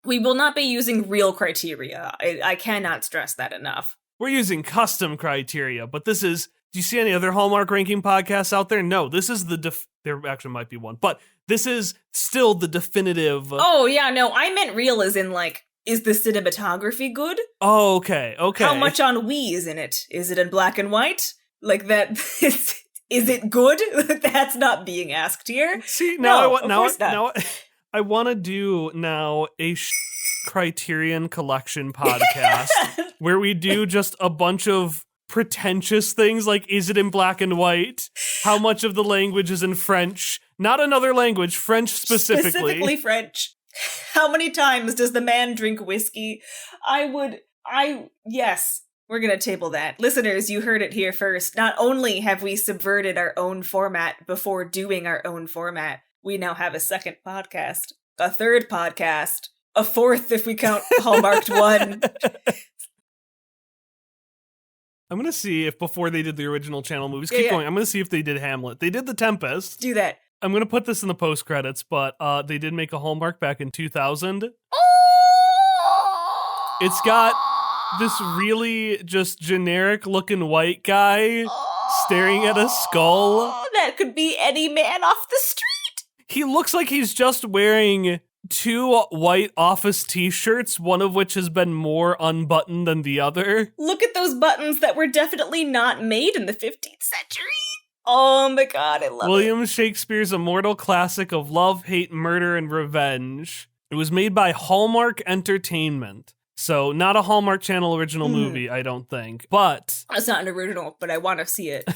We will not be using real criteria. I cannot stress that enough. We're using custom criteria, but this is... Do you see any other Hallmark ranking podcasts out there? No, this is there actually might be one, but this is still the definitive... Oh, yeah, no, I meant real as in, like, is the cinematography good? Oh, okay. How much on Wii is in it? Is it in black and white? Like, that... Is it good? That's not being asked here. See, now I want to do now a Criterion Collection podcast where we do just a bunch of pretentious things like, is it in black and white? How much of the language is in French? Not another language, French specifically. Specifically French. How many times does the man drink whiskey? Yes, we're going to table that. Listeners, you heard it here first. Not only have we subverted our own format before doing our own format, we now have a second podcast, a third podcast, a fourth if we count Hallmarked 1. I'm going to see if before they did the original channel movies, keep going. I'm going to see if they did Hamlet. They did The Tempest. Do that. I'm going to put this in the post credits, but they did make a Hallmark back in 2000. It's got this really just generic looking white guy staring at a skull. That could be any man off the street. He looks like he's just wearing 2 white office t-shirts, one of which has been more unbuttoned than the other. Look at those buttons that were definitely not made in the 15th century. Oh my god, I love William Shakespeare's immortal classic of love, hate, murder, and revenge. It was made by Hallmark Entertainment. So not a Hallmark Channel original movie, I don't think. But... It's not an original, but I want to see it.